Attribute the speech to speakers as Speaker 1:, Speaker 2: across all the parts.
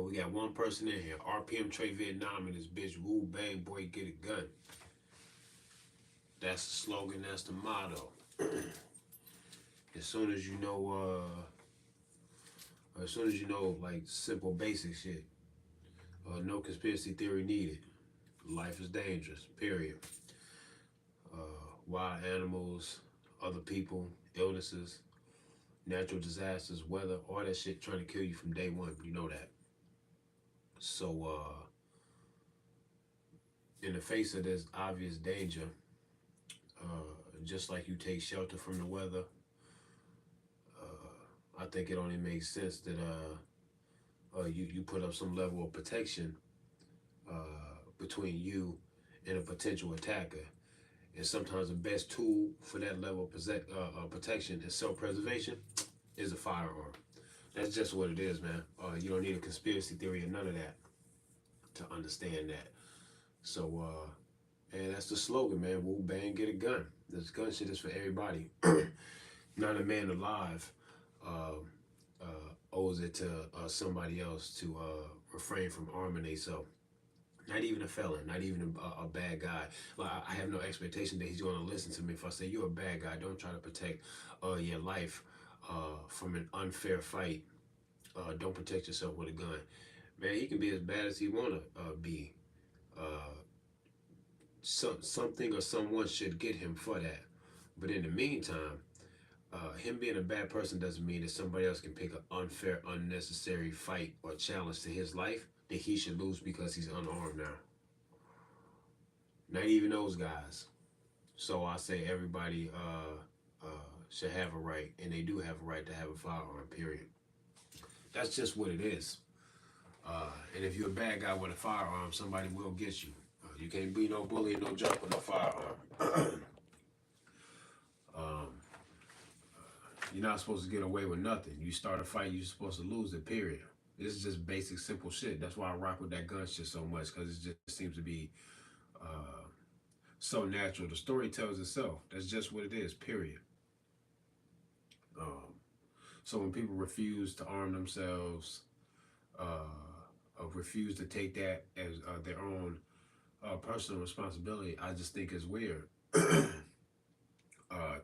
Speaker 1: We got one person in here. RPM Trade Vietnam and this bitch. Woo bang, boy, get a gun. That's the slogan. That's the motto. As soon as you know, like simple basic shit. No conspiracy theory needed. Life is dangerous. Period. Wild animals, other people, illnesses, natural disasters, weather, all that shit trying to kill you from day one. You know that. So, in the face of this obvious danger, just like you take shelter from the weather, I think it only makes sense that you put up some level of protection between you and a potential attacker. And sometimes the best tool for that level of protection and self-preservation is a firearm. That's just what it is, man. You don't need a conspiracy theory or none of that to understand that. So, and that's the slogan, man. Woo bang, get a gun. This gun shit is for everybody. Not a man alive owes it to somebody else to refrain from arming themselves. Not even a felon, not even a bad guy. Like, I have no expectation that he's going to listen to me. If I say you're a bad guy, don't try to protect your life from an unfair fight. Don't protect yourself with a gun. Man, he can be as bad as he want to be. Something or someone should get him for that. But in the meantime, him being a bad person doesn't mean that somebody else can pick an unfair, unnecessary fight or challenge to his life that he should lose because he's unarmed now. Not even those guys. So I say everybody should have a right, and they do have a right to have a firearm, period. That's just what it is. And if you're a bad guy with a firearm, somebody will get you. You can't be no bully and no jump with no firearm. You're not supposed to get away with nothing. You start a fight, you're supposed to lose it, period. This is just basic, simple shit. That's why I rock with that gun shit so much, because it just seems to be so natural. The story tells itself. That's just what it is, period. So when people refuse to arm themselves, refuse to take that as their own personal responsibility, I just think it's weird. To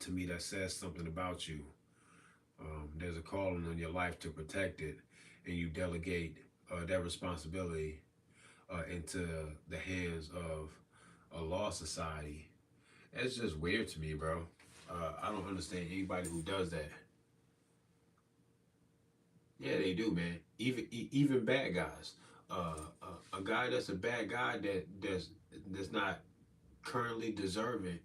Speaker 1: me, that says something about you. There's a calling on your life to protect it, and you delegate that responsibility into the hands of a law society. It's just weird to me, bro. I don't understand anybody who does that. Yeah, they do, man. Even bad guys. A guy that's a bad guy that's not currently deserving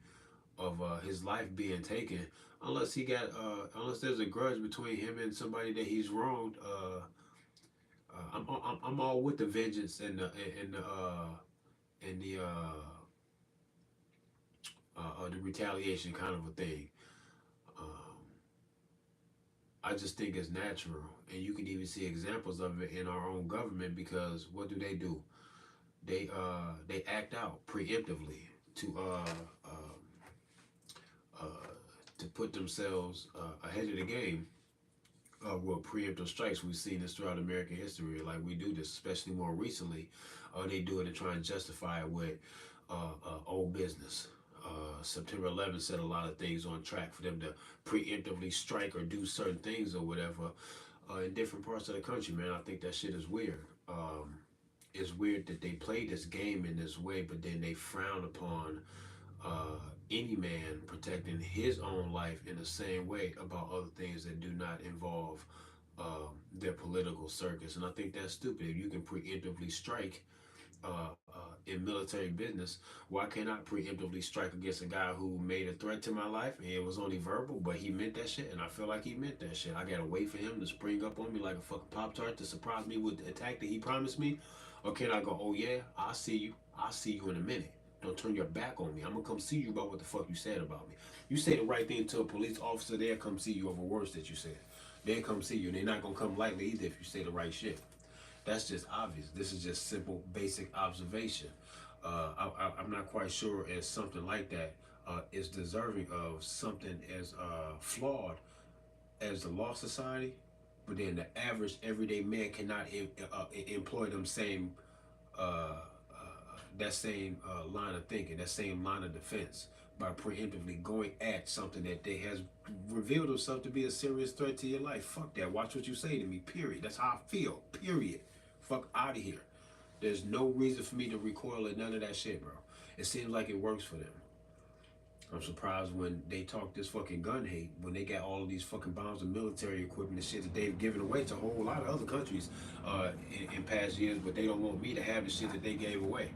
Speaker 1: of his life being taken, unless there's a grudge between him and somebody that he's wronged. I'm all with the vengeance and the retaliation kind of a thing. Um, I just think it's natural, and you can even see examples of it in our own government. Because what do? They act out preemptively to to put themselves ahead of the game with preemptive strikes. We've seen this throughout American history. Like, we do this, especially more recently. They do it and try and justify it with old business. September 11th set a lot of things on track for them to preemptively strike or do certain things or whatever in different parts of the country, man. I think that shit is weird. It's weird that they play this game in this way, but then they frown upon any man protecting his own life in the same way about other things that do not involve their political circus. And I think that's stupid. If you can preemptively strike in military business, why can't I preemptively strike against a guy who made a threat to my life and it was only verbal, but he meant that shit, and I feel like he meant that shit? I gotta wait for him to spring up on me like a fucking Pop-Tart to surprise me with the attack that he promised me? Or can I go, oh yeah, I'll see you in a minute. Don't turn your back on me. I'm gonna come see you about what the fuck you said about me. You say the right thing to a police officer, they'll come see you over words that you said. They'll come see you, and they're not gonna come lightly either if you say the right shit. That's just obvious. This is just simple, basic observation. I'm not quite sure if something like that is deserving of something as flawed as the law society. but then the average everyday man cannot employ them same that same line of thinking, that same line of defense by preemptively going at something that they has revealed itself to be a serious threat to your life. Fuck that. Watch what you say to me. Period. That's how I feel. Period. Fuck out of here. There's no reason for me to recoil at none of that shit, bro. It seems like it works for them. I'm surprised when they talk this fucking gun hate, when they got all of these fucking bombs and military equipment and shit that they've given away to a whole lot of other countries in past years, but they don't want me to have the shit that they gave away.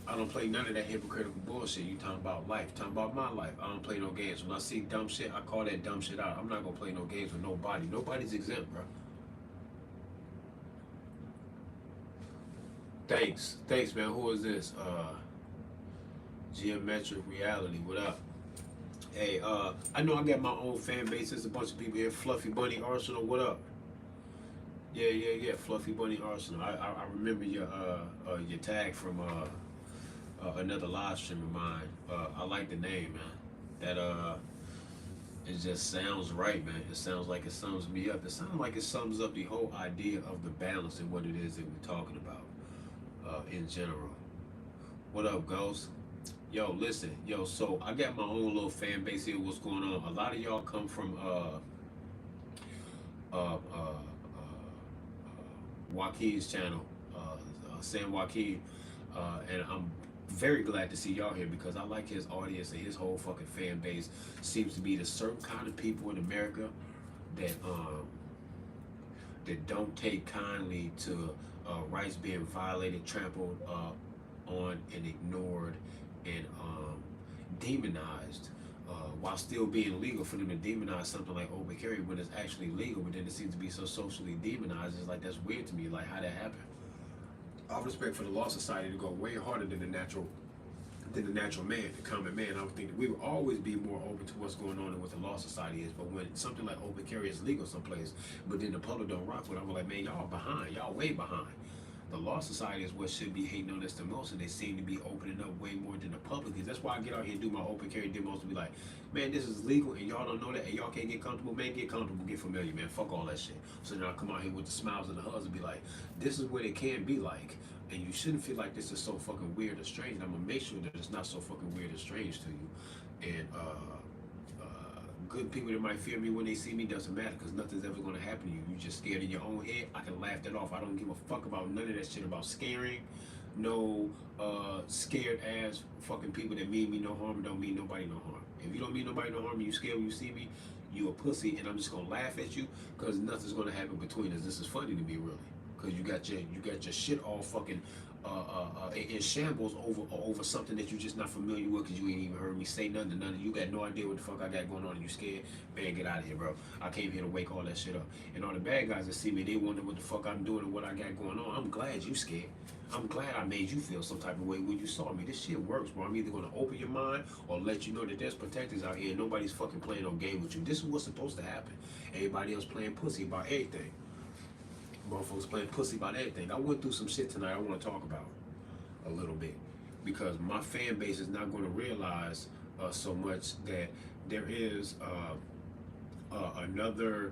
Speaker 1: I don't play none of that hypocritical bullshit. You talking about life, talking about my life. I don't play no games. When I see dumb shit, I call that dumb shit out. I'm not gonna play no games with nobody. Nobody's exempt, bro. Thanks, man. Who is this? Geometric Reality. What up? Hey, I know I got my own fan base. There's a bunch of people here. Fluffy Bunny Arsenal. What up? Yeah. Fluffy Bunny Arsenal. I remember your tag from another live stream of mine. I like the name, man. That it just sounds right, man. It sounds like it sums me up. It sounds like it sums up the whole idea of the balance and what it is that we're talking about in general. What up, Ghost? Yo, listen, so I got my own little fan base here. What's going on? A lot of y'all come from Joaquin's channel, San Joaquin, and I'm very glad to see y'all here because I like his audience and his whole fucking fan base seems to be the certain kind of people in America that that don't take kindly to rights being violated, trampled on, and ignored, and demonized. While still being legal, for them to demonize something like open carry when it's actually legal, but then it seems to be so socially demonized. It's like, that's weird to me. Like, how that happened? I have respect for the Law Society to go way harder than the natural man, the common man. I would think that we would always be more open to what's going on and what the Law Society is. But when something like open carry is legal someplace, but then the public don't rock with it, I'm like, man, y'all behind. Y'all way behind. The Law Society is what should be hating on us the most, and they seem to be opening up way more than the public is. That's why I get out here and do my open carry demos to be like, man, this is legal, and y'all don't know that, and y'all can't get comfortable. Man, get comfortable, get familiar, man. Fuck all that shit. So then I come out here with the smiles and the hugs and be like, this is what it can be like, and you shouldn't feel like this is so fucking weird or strange. And I'm gonna make sure that it's not so fucking weird or strange to you. And good people that might fear me when they see me doesn't matter because nothing's ever going to happen to you. You just scared in your own head. I can laugh that off. I don't give a fuck about none of that shit about scaring. No scared ass fucking people that mean me no harm and don't mean nobody no harm. If you don't mean nobody no harm and you scared when you see me, you a pussy and I'm just going to laugh at you because nothing's going to happen between us. This is funny to me, really. Because you got your shit all fucking in shambles over something that you're just not familiar with because you ain't even heard me say nothing to none of you. Got no idea what the fuck I got going on and you scared. Man, get out of here, bro. I came here to wake all that shit up. And all the bad guys that see me, they wonder what the fuck I'm doing and what I got going on. I'm glad you scared. I'm glad I made you feel some type of way when you saw me. This shit works, bro. I'm either going to open your mind or let you know that there's protectors out here and nobody's fucking playing no game with you. This is what's supposed to happen. Everybody else playing pussy about everything. Motherfuckers playing pussy about everything. I went through some shit tonight I want to talk about a little bit because my fan base is not going to realize so much that there is another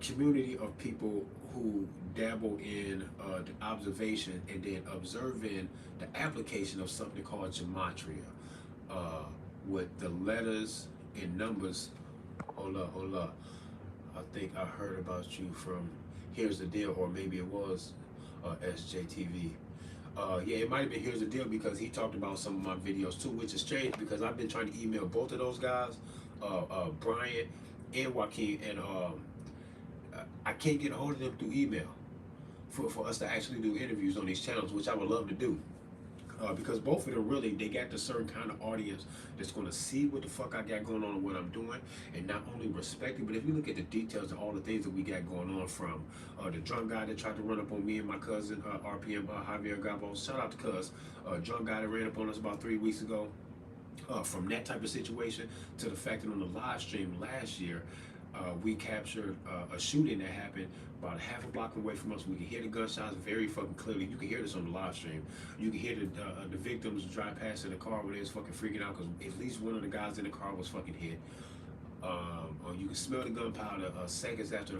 Speaker 1: community of people who dabble in the observation and then observing the application of something called gematria with the letters and numbers. Hold up. I think I heard about you from Here's the Deal, or maybe it was SJTV. Yeah, it might have been Here's the Deal because he talked about some of my videos too, which is strange because I've been trying to email both of those guys, Brian and Joaquin, and I can't get a hold of them through email for us to actually do interviews on these channels, which I would love to do. Because both of them really, they got the certain kind of audience that's going to see what the fuck I got going on and what I'm doing, and not only respect it, but if you look at the details of all the things that we got going on, from the drunk guy that tried to run up on me and my cousin, RPM, Javier Gabos, shout out to Cuz, drunk guy that ran up on us about 3 weeks ago, from that type of situation to the fact that on the live stream last year, we captured a shooting that happened about a half a block away from us. We could hear the gunshots very fucking clearly. You can hear this on the live stream. You can hear the victims drive past in the car when they was fucking freaking out because at least one of the guys in the car was fucking hit. Or you can smell the gunpowder seconds after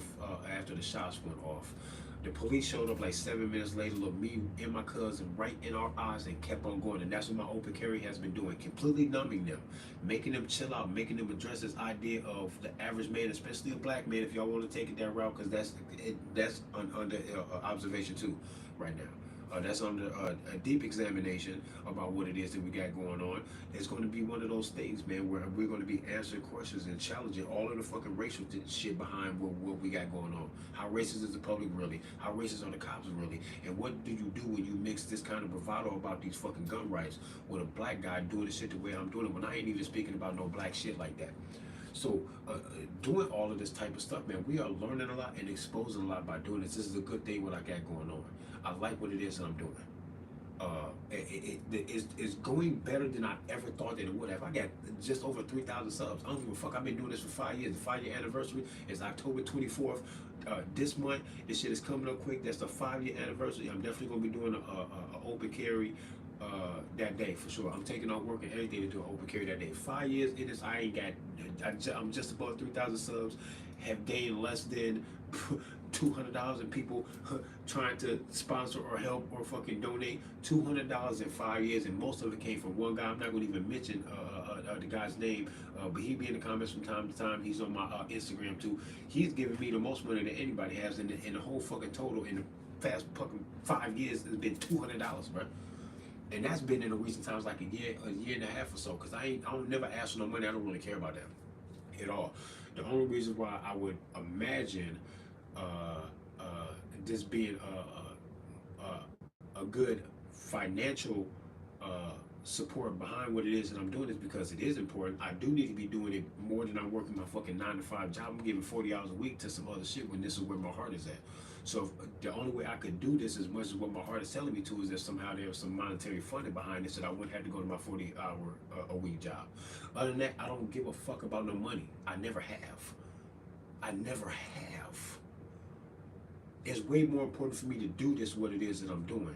Speaker 1: the shots went off. The police showed up like 7 minutes later, looked me and my cousin right in our eyes and kept on going. And that's what my open carry has been doing, completely numbing them, making them chill out, making them address this idea of the average man, especially a black man, if y'all want to take it that route, because that's under observation too right now. That's under a deep examination about what it is that we got going on. It's going to be one of those things, man, where we're going to be answering questions and challenging all of the fucking racial shit behind what we got going on. How racist is the public really? How racist are the cops really? And what do you do when you mix this kind of bravado about these fucking gun rights with a black guy doing the shit the way I'm doing it when I ain't even speaking about no black shit like that? So, doing all of this type of stuff, man, we are learning a lot and exposing a lot by doing this. This is a good thing what I got going on. I like what it is that I'm doing. It's going better than I ever thought that it would have. I got just over 3,000 subs. I don't give a fuck. I've been doing this for 5 years. The 5-year anniversary is October 24th. This month, this shit is coming up quick. That's the 5-year anniversary. I'm definitely gonna be doing a open carry that day for sure. I'm taking off work and everything to do an open carry that day. 5 years in this, I ain't got. I'm just above 3,000 subs. Have gained less than $200 and people trying to sponsor or help or fucking donate $200 in 5 years, and most of it came from one guy. I'm not going to even mention the guy's name, but he be in the comments from time to time. He's on my Instagram too. He's giving me the most money that anybody has in the whole fucking total in the past fucking 5 years. It's been $200, bro. And that's been in the recent times, like a year and a half or so. Cause I don't never ask for no money. I don't really care about that at all. The only reason why I would imagine uh, uh, this being a good financial support behind what it is that I'm doing is because it is important. I do need to be doing it more than I'm working my fucking 9 to 5 job. I'm giving 40 hours a week to some other shit when this is where my heart is at. So the only way I could do this as much as what my heart is telling me to is that somehow there's some monetary funding behind this that I wouldn't have to go to my 40-hour a week job. Other than that, I don't give a fuck about no money. I never have. I never have. It's way more important for me to do this what it is that I'm doing.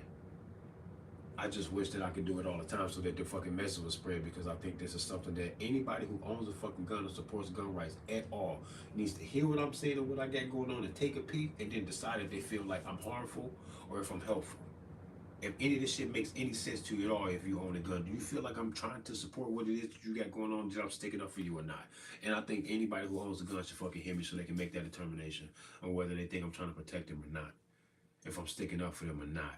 Speaker 1: I just wish that I could do it all the time so that the fucking message would spread, because I think this is something that anybody who owns a fucking gun or supports gun rights at all needs to hear what I'm saying and what I got going on and take a peek and then decide if they feel like I'm harmful or if I'm helpful. If any of this shit makes any sense to you at all, if you own a gun, do you feel like I'm trying to support what it is that you got going on, that I'm sticking up for you or not? And I think anybody who owns a gun should fucking hear me so they can make that determination on whether they think I'm trying to protect them or not, if I'm sticking up for them or not.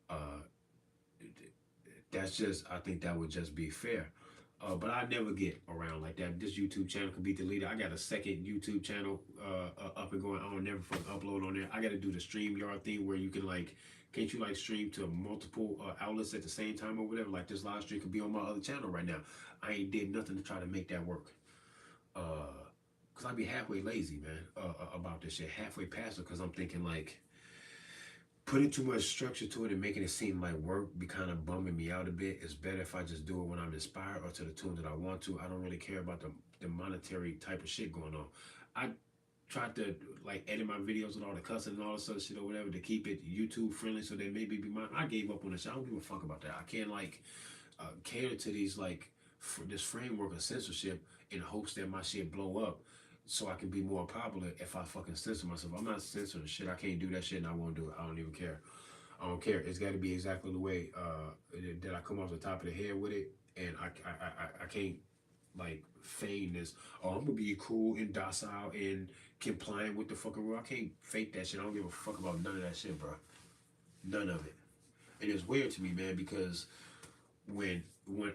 Speaker 1: Uh, that's just, I think that would just be fair. But I never get around like that. This YouTube channel can be deleted. I got a second YouTube channel up and going. I don't never fucking upload on there. I got to do the StreamYard thing where you can like, can't you like stream to multiple outlets at the same time or whatever? Like this live stream could be on my other channel right now. I ain't did nothing to try to make that work. Cause I be halfway lazy, man, about this shit. Halfway past it, cause I'm thinking like, putting too much structure to it and making it seem like work be kind of bumming me out a bit. It's better if I just do it when I'm inspired or to the tune that I want to. I don't really care about the monetary type of shit going on. I tried to like edit my videos with all the cussing and all this other shit or whatever to keep it YouTube friendly so that maybe be mine. I gave up on this shit. I don't give a fuck about that. I can't like cater to these like this framework of censorship in hopes that my shit blow up so I can be more popular if I fucking censor myself. I'm not censoring shit. I can't do that shit and I won't do it. I don't even care. I don't care. It's got to be exactly the way that I come off the top of the head with it, and I can't like feign this. Oh, I'm gonna be cool and docile and compliant with the fucking rule. I can't fake that shit. I don't give a fuck about none of that shit, bro. None of it. And it's weird to me, man, because when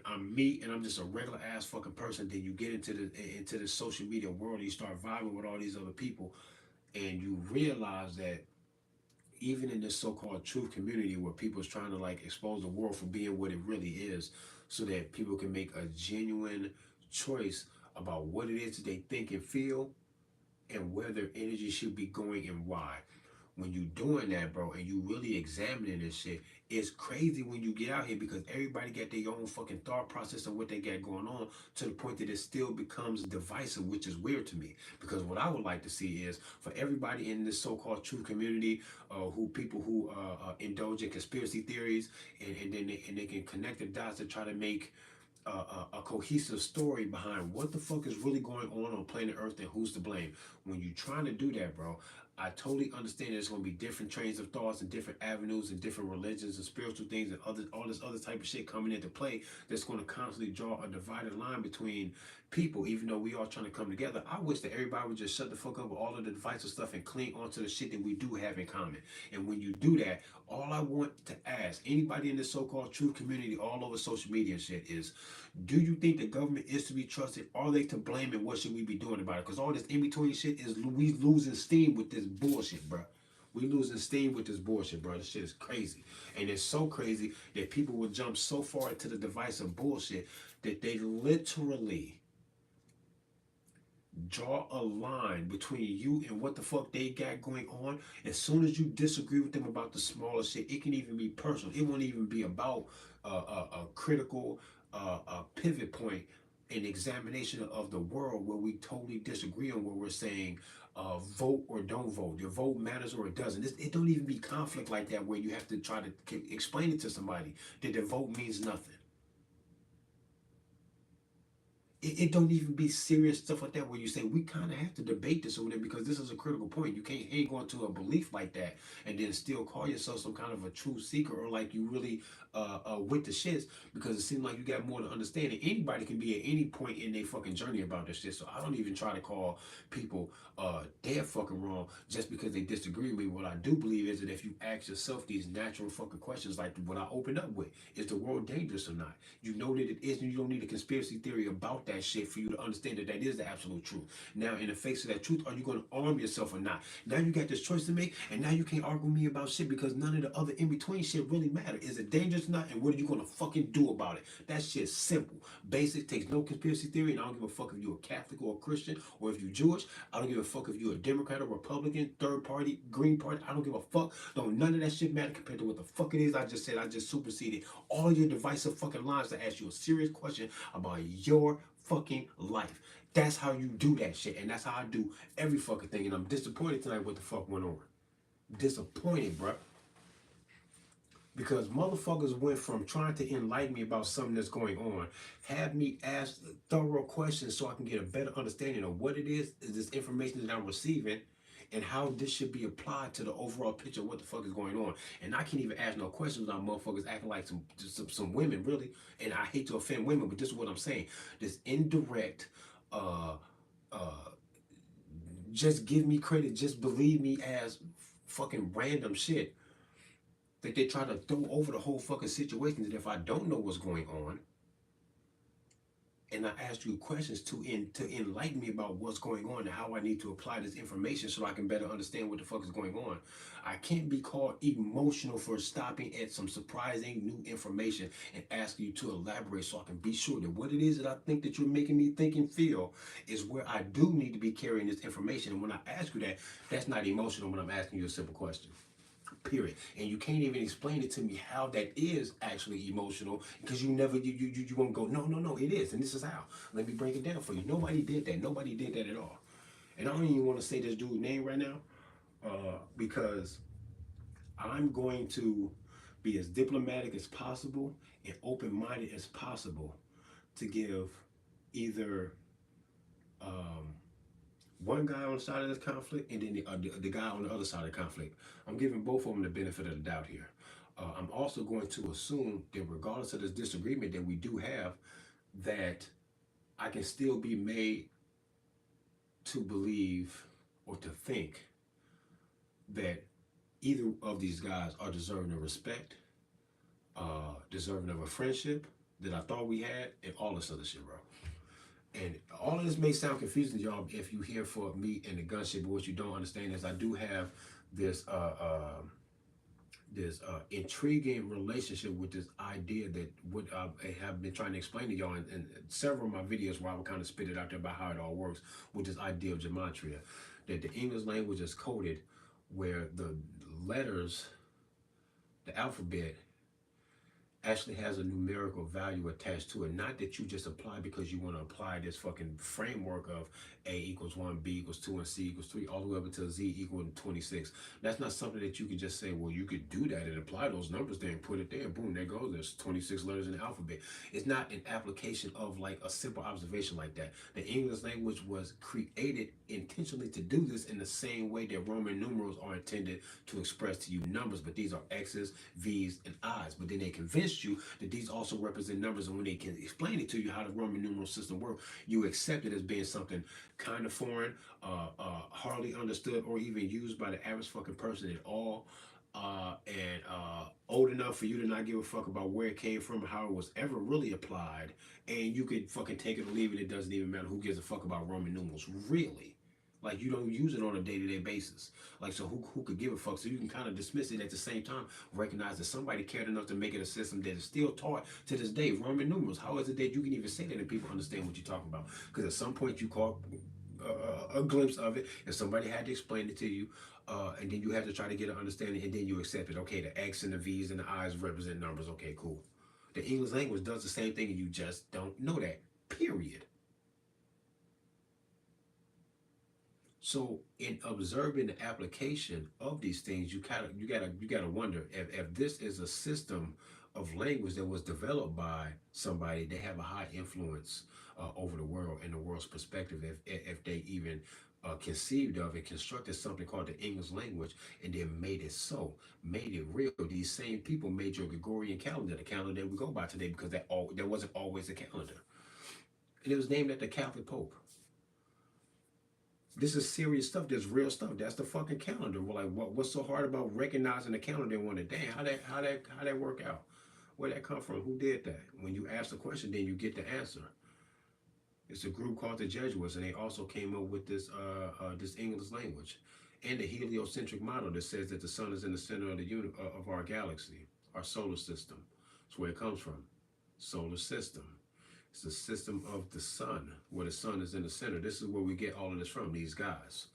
Speaker 1: I'm me and I'm just a regular ass fucking person, then you get into the social media world and you start vibing with all these other people, and you realize that even in this so-called truth community where people's trying to like expose the world for being what it really is, so that people can make a genuine choice about what it is that they think and feel and where their energy should be going and why. When you doing that, bro, and you really examining this shit, it's crazy when you get out here because everybody got their own fucking thought process of what they got going on, to the point that it still becomes divisive, which is weird to me. Because what I would like to see is for everybody in this so-called truth community, who people who indulge in conspiracy theories, and then they can connect the dots to try to make a cohesive story behind what the fuck is really going on planet Earth and who's to blame. When you're trying to do that, bro, I totally understand there's going to be different trains of thoughts and different avenues and different religions and spiritual things and all this other type of shit coming into play that's going to constantly draw a divided line between people, even though we all trying to come together. I wish that everybody would just shut the fuck up with all of the divisive stuff and cling onto the shit that we do have in common. And when you do that, all I want to ask anybody in the so-called truth community all over social media and shit is, do you think the government is to be trusted? Are they to blame, and what should we be doing about it? Because all this in-between shit is we losing steam with this bullshit, bro. We losing steam with this bullshit, bro. This shit is crazy. And it's so crazy that people will jump so far into the divisive bullshit that they literally draw a line between you and what the fuck they got going on. As soon as you disagree with them about the smallest shit, it can even be personal. It won't even be about a critical pivot point in examination of the world where we totally disagree on where we're saying vote or don't vote. Your vote matters or it doesn't. It don't even be conflict like that where you have to try to explain it to somebody that the vote means nothing. It don't even be serious stuff like that where you say we kind of have to debate this over there because this is a critical point. You can't hang on to a belief like that and then still call yourself some kind of a true seeker or like you really with the shits, because it seems like you got more to understand. And anybody can be at any point in their fucking journey about this shit. So I don't even try to call people dead fucking wrong just because they disagree with me. What I do believe is that if you ask yourself these natural fucking questions like what I opened up with, is the world dangerous or not? You know that it is, and you don't need a conspiracy theory about that shit for you to understand that that is the absolute truth. Now, in the face of that truth, are you going to arm yourself or not? Now you got this choice to make, and now you can't argue with me about shit because none of the other in-between shit really matter. Is it dangerous or not, and what are you going to fucking do about it? That shit's simple. Basic, takes no conspiracy theory, and I don't give a fuck if you're a Catholic or a Christian, or if you're Jewish. I don't give a fuck if you're a Democrat or Republican, third party, Green Party. I don't give a fuck. No, none of that shit matter compared to what the fuck it is I just said. I just superseded all your divisive fucking lines to ask you a serious question about your fucking life. That's how you do that shit, and that's how I do every fucking thing. And I'm disappointed tonight what the fuck went on. Disappointed, bruh. Because motherfuckers went from trying to enlighten me about something that's going on, have me ask thorough questions so I can get a better understanding of what it is this information that I'm receiving, and how this should be applied to the overall picture of what the fuck is going on. And I can't even ask no questions without motherfuckers acting like some women, really. And I hate to offend women, but this is what I'm saying. This indirect, uh, uh, just give me credit, just believe me as fucking random shit that they try to throw over the whole fucking situation, that if I don't know what's going on and I ask you questions to enlighten me about what's going on and how I need to apply this information so I can better understand what the fuck is going on, I can't be called emotional for stopping at some surprising new information and asking you to elaborate so I can be sure that what it is that I think that you're making me think and feel is where I do need to be carrying this information. And when I ask you that, that's not emotional when I'm asking you a simple question. Period. And you can't even explain it to me how that is actually emotional, because you never you won't go, no, it is, and this is how. Let me break it down for you. Nobody did that. Nobody did that at all. And I don't even want to say this dude's name right now, because I'm going to be as diplomatic as possible and open-minded as possible to give either one guy on the side of this conflict and then the guy on the other side of the conflict. I'm giving both of them the benefit of the doubt here. I'm also going to assume that regardless of this disagreement that we do have, that I can still be made to believe or to think that either of these guys are deserving of respect, deserving of a friendship that I thought we had, and all this other shit, bro. And all of this may sound confusing to y'all if you hear for me and the gun shit, but what you don't understand is I do have this intriguing relationship with this idea that what I have been trying to explain to y'all in several of my videos where I would kind of spit it out there about how it all works, with this idea of gematria, that the English language is coded where the letters, the alphabet, actually has a numerical value attached to it. Not that you just apply because you want to apply this fucking framework of A equals 1, B equals 2, and C equals 3, all the way up until Z equals 26. That's not something that you could just say, well, you could do that and apply those numbers there and put it there. Boom, there goes. There's 26 letters in the alphabet. It's not an application of like a simple observation like that. The English language was created intentionally to do this in the same way that Roman numerals are intended to express to you numbers, but these are X's, V's, and I's. But then they convinced you that these also represent numbers, and when they can explain it to you how the Roman numeral system works, you accept it as being something kind of foreign, hardly understood, or even used by the average fucking person at all. And old enough for you to not give a fuck about where it came from or how it was ever really applied, and you could fucking take it or leave it. It doesn't even matter. Who gives a fuck about Roman numerals, really? Like, you don't use it on a day-to-day basis. Like, so who could give a fuck? So you can kind of dismiss it, at the same time recognize that somebody cared enough to make it a system that is still taught to this day. Roman numerals. How is it that you can even say that and people understand what you're talking about? Because at some point you caught a glimpse of it, and somebody had to explain it to you, and then you had to try to get an understanding, and then you accept it. Okay, the X and the V's and the I's represent numbers. Okay, cool. The English language does the same thing, and you just don't know that. Period. So in observing the application of these things, you gotta wonder if this is a system of language that was developed by somebody that have a high influence over the world and the world's perspective. If they even conceived of and constructed something called the English language and then made it so, made it real. These same people made your Gregorian calendar, the calendar that we go by today, because that wasn't always a calendar, and it was named after the Catholic Pope. This is serious stuff. There's real stuff. That's the fucking calendar. We're like, what's so hard about recognizing the calendar and wondering, damn, how that work out? Where that come from? Who did that? When you ask the question, then you get the answer. It's a group called the Jesuits, and they also came up with this English language and the heliocentric model that says that the sun is in the center of of our galaxy, our solar system. That's where it comes from. Solar system. It's the system of the sun, where the sun is in the center. This is where we get all of this from, these guys.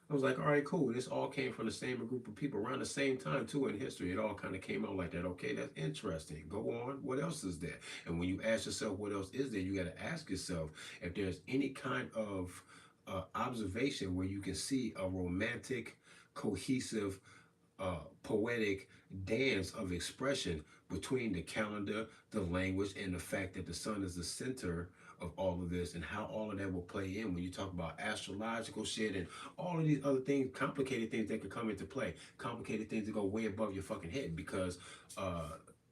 Speaker 1: I was like, all right, cool. This all came from the same group of people around the same time, too, in history. It all kind of came out like that. Okay, that's interesting. Go on. What else is there? And when you ask yourself what else is there, you got to ask yourself if there's any kind of observation where you can see a romantic, cohesive, poetic dance of expression between the calendar, the language, and the fact that the sun is the center of all of this, and how all of that will play in when you talk about astrological shit and all of these other things, complicated things that could come into play, complicated things that go way above your fucking head, because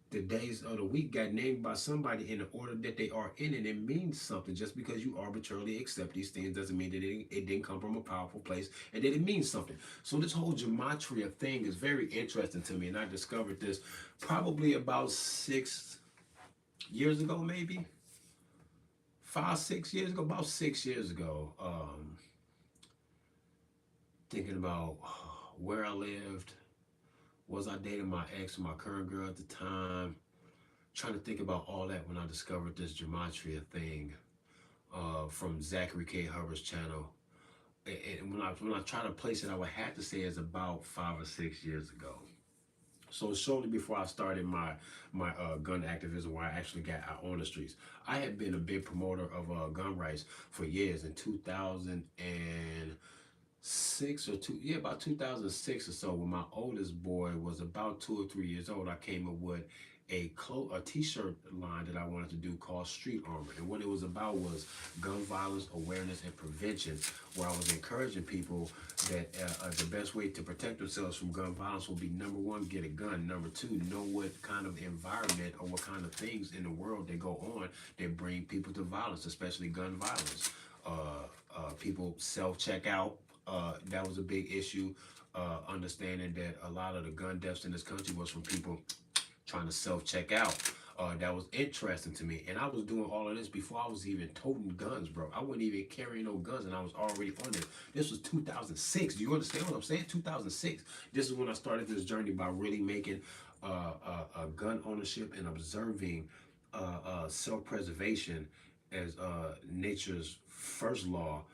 Speaker 1: the days of the week got named by somebody in the order that they are in, and it means something. Just because you arbitrarily accept these things doesn't mean that it didn't come from a powerful place and that it means something. So this whole gematria thing is very interesting to me, and I discovered this probably about 6 years ago, maybe 5, 6 years ago, about 6 years ago. Thinking about where I lived, was I dating my ex or my current girl at the time? Trying to think about all that when I discovered this gematria thing from Zachary K. Hubbard's channel. And when I try to place it, I would have to say it's about 5 or 6 years ago. So shortly before I started my gun activism, where I actually got out on the streets, I had been a big promoter of gun rights for years. In 2006 or about 2006 or so, when my oldest boy was about 2 or 3 years old, I came up with a t-shirt line that I wanted to do called Street Armor. And what it was about was gun violence awareness and prevention, where I was encouraging people that the best way to protect themselves from gun violence will be, number one, get a gun. Number two, know what kind of environment or what kind of things in the world that go on that bring people to violence, especially gun violence. People self-check out. That was a big issue. Understanding that a lot of the gun deaths in this country was from people trying to self-check out. That was interesting to me. And I was doing all of this before I was even toting guns, bro. I wasn't even carrying no guns, and I was already on it. This was 2006. Do you understand what I'm saying? 2006. This is when I started this journey by really making gun ownership and observing self-preservation as nature's first law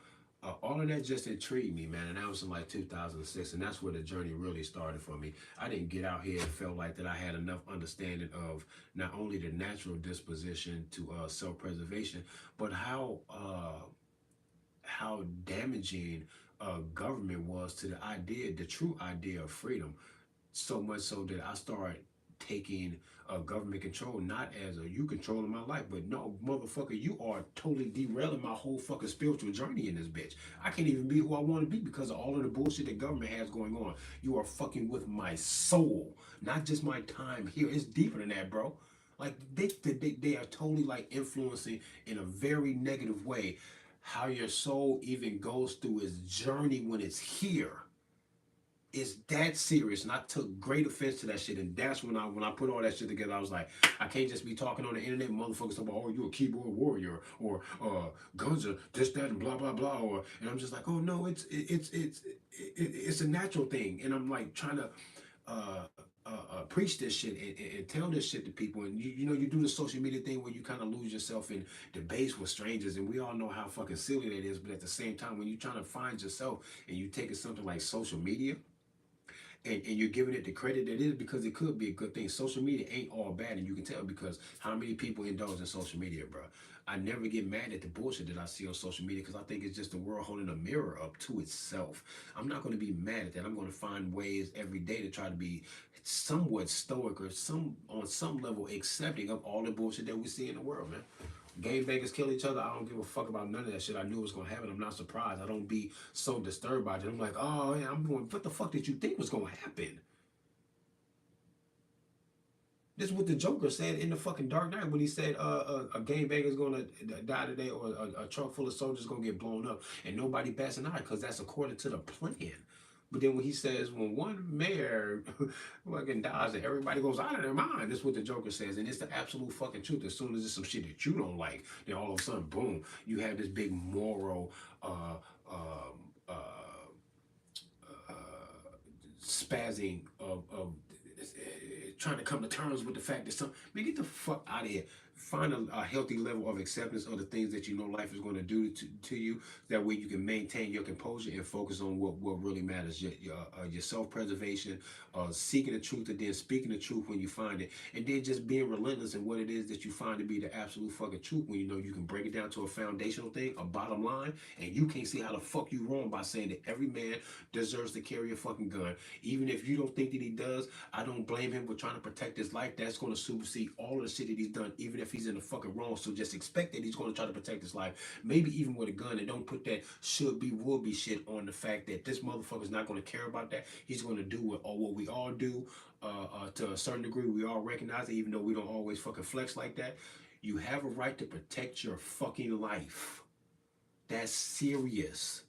Speaker 1: all of that just intrigued me, man. And that was in like 2006, and that's where the journey really started for me. I didn't get out here and felt like that I had enough understanding of not only the natural disposition to self-preservation, but how damaging government was to the idea, the true idea of freedom. So much so that I started taking government control not as a you controlling my life, but no, motherfucker, you are totally derailing my whole fucking spiritual journey in this bitch. I can't even be who I want to be because of all of the bullshit that government has going on. You are fucking with my soul, not just my time here. It's deeper than that, bro. Like they are totally like influencing in a very negative way how your soul even goes through its journey when it's here. It's that serious, and I took great offense to that shit. And that's when I put all that shit together, I was like, I can't just be talking on the internet, motherfuckers talking about, oh, you a keyboard warrior, or guns are this, that, and blah, blah, blah, and I'm just like, oh no, it's a natural thing, and I'm like trying to preach this shit and tell this shit to people. And you know, you do the social media thing where you kind of lose yourself in debates with strangers, and we all know how fucking silly that is. But at the same time, when you're trying to find yourself and you take it something like social media, and you're giving it the credit that it is, because it could be a good thing. Social media ain't all bad, and you can tell because how many people indulge in social media, bro. I never get mad at the bullshit that I see on social media because I think it's just the world holding a mirror up to itself. I'm not going to be mad at that. I'm going to find ways every day to try to be somewhat stoic or on some level accepting of all the bullshit that we see in the world, man. Game bangers kill each other. I don't give a fuck about none of that shit. I knew it was gonna happen. I'm not surprised. I don't be so disturbed by it. I'm like, oh yeah, I'm going. What the fuck did you think was gonna happen? This is what the Joker said in the fucking Dark Knight when he said a game banger's gonna die today, or a truck full of soldiers gonna get blown up, and nobody bats an eye because that's according to the plan. But then when he says when one mayor fucking dies and everybody goes out of their mind, that's what the Joker says, and it's the absolute fucking truth. As soon as it's some shit that you don't like, then all of a sudden, boom, you have this big moral spazzing of trying to come to terms with the fact that man, get the fuck out of here. Find a healthy level of acceptance of the things that you know life is going to do to you. That way you can maintain your composure and focus on what really matters. Your self-preservation, seeking the truth, and then speaking the truth when you find it. And then just being relentless in what it is that you find to be the absolute fucking truth, when you know you can break it down to a foundational thing, a bottom line, and you can't see how the fuck you wrong by saying that every man deserves to carry a fucking gun. Even if you don't think that he does, I don't blame him for trying to protect his life. That's going to supersede all of the shit that he's done, even if he's in the fucking wrong. So just expect that he's going to try to protect his life, maybe even with a gun, and don't put that should be, will be shit on the fact that this motherfucker's not going to care about that. He's going to do what we all do to a certain degree. We all recognize it, even though we don't always fucking flex like that. You have a right to protect your fucking life. That's serious.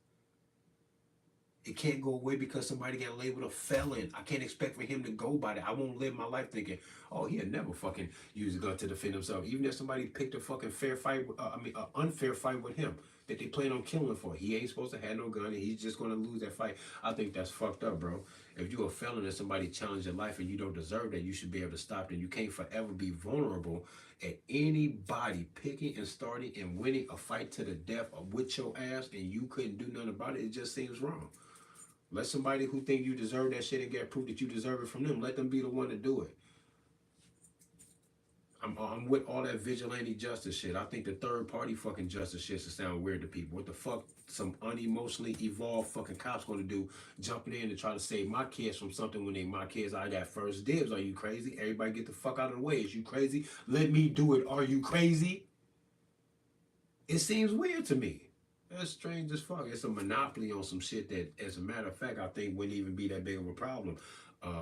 Speaker 1: It can't go away because somebody got labeled a felon. I can't expect for him to go by that. I won't live my life thinking, oh, he'll never fucking use a gun to defend himself. Even if somebody picked a fucking fair fight, unfair fight with him that they plan on killing him for, he ain't supposed to have no gun, and he's just going to lose that fight. I think that's fucked up, bro. If you're a felon and somebody challenged your life and you don't deserve that, you should be able to stop it. You can't forever be vulnerable at anybody picking and starting and winning a fight to the death with your ass, and you couldn't do nothing about it. It just seems wrong. Let somebody who think you deserve that shit and get proof that you deserve it from them, let them be the one to do it. I'm with all that vigilante justice shit. I think the third party fucking justice shit should sound weird to people. What the fuck some unemotionally evolved fucking cops gonna do, jumping in to try to save my kids from something when they my kids? I got first dibs. Are you crazy? Everybody get the fuck out of the way. Is you crazy? Let me do it. Are you crazy? It seems weird to me. That's strange as fuck. It's a monopoly on some shit that, as a matter of fact, I think wouldn't even be that big of a problem.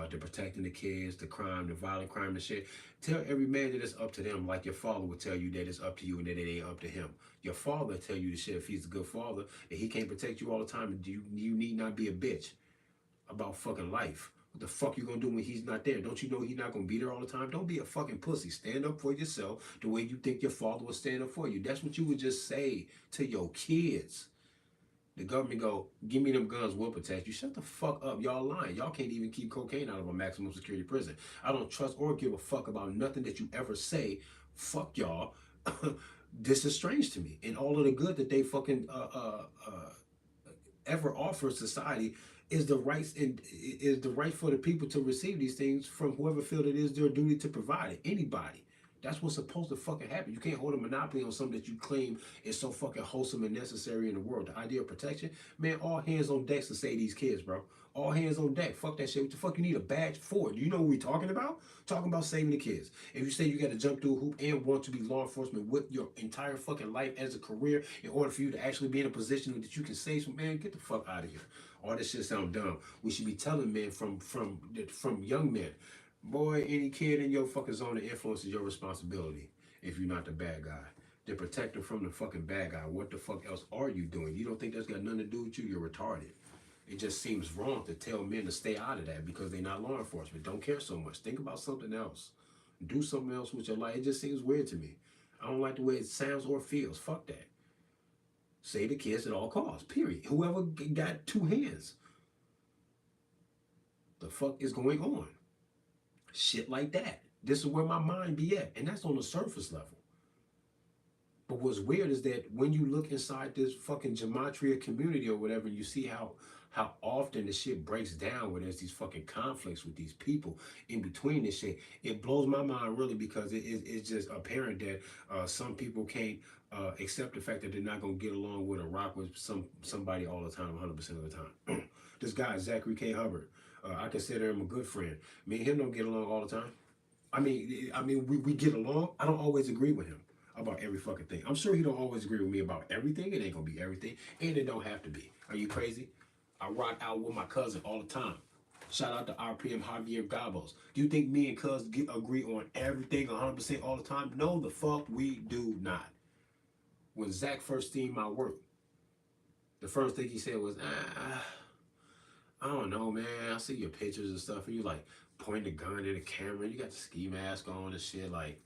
Speaker 1: The protecting the kids, the crime, the violent crime and shit. Tell every man that it's up to them, like your father would tell you that it's up to you and that it ain't up to him. Your father tell you the shit, if he's a good father, that he can't protect you all the time, and you need not be a bitch about fucking life. What the fuck you gonna do when he's not there? Don't you know he's not gonna be there all the time? Don't be a fucking pussy. Stand up for yourself the way you think your father would stand up for you. That's what you would just say to your kids. The government go, give me them guns, we'll protect you. Shut the fuck up. Y'all lying. Y'all can't even keep cocaine out of a maximum security prison. I don't trust or give a fuck about nothing that you ever say. Fuck y'all. This is strange to me. And all of the good that they fucking ever offers society is the rights and is the right for the people to receive these things from whoever feel it is their duty to provide it. Anybody. That's what's supposed to fucking happen. You can't hold a monopoly on something that you claim is so fucking wholesome and necessary in the world. The idea of protection, man, all hands on deck to save these kids, bro. All hands on deck. Fuck that shit. What the fuck you need a badge for? Do you know what we talking about? Talking about saving the kids. If you say you got to jump through a hoop and want to be law enforcement with your entire fucking life as a career in order for you to actually be in a position that you can save some, man, get the fuck out of here. All this shit sound dumb. We should be telling men from young men, boy, any kid in your fucking zone of influence is your responsibility if you're not the bad guy. To protect them from the fucking bad guy. What the fuck else are you doing? You don't think that's got nothing to do with you? You're retarded. It just seems wrong to tell men to stay out of that because they're not law enforcement. Don't care so much. Think about something else. Do something else with your life. It just seems weird to me. I don't like the way it sounds or feels. Fuck that. Save the kids at all costs. Period. Whoever got two hands. The fuck is going on? Shit like that. This is where my mind be at. And that's on the surface level. But what's weird is that when you look inside this fucking gematria community or whatever, you see how often the shit breaks down where there's these fucking conflicts with these people in between this shit. It blows my mind really because it's just apparent that some people can't accept the fact that they're not gonna get along with or rock with somebody all the time, 100% of the time. This guy Zachary K. Hubbard, I consider him a good friend. Me and him don't get along all the time. We get along. I don't always agree with him about every fucking thing. I'm sure he don't always agree with me about everything. It ain't gonna be everything, and it don't have to be. Are you crazy? I rock out with my cousin all the time. Shout out to RPM Javier Gabos. Do you think me and cuz agree on everything 100% all the time? No, the fuck we do not. When Zach first seen my work, the first thing he said was, I don't know, man. I see your pictures and stuff, and you like point the gun at the camera. You got the ski mask on and shit, like.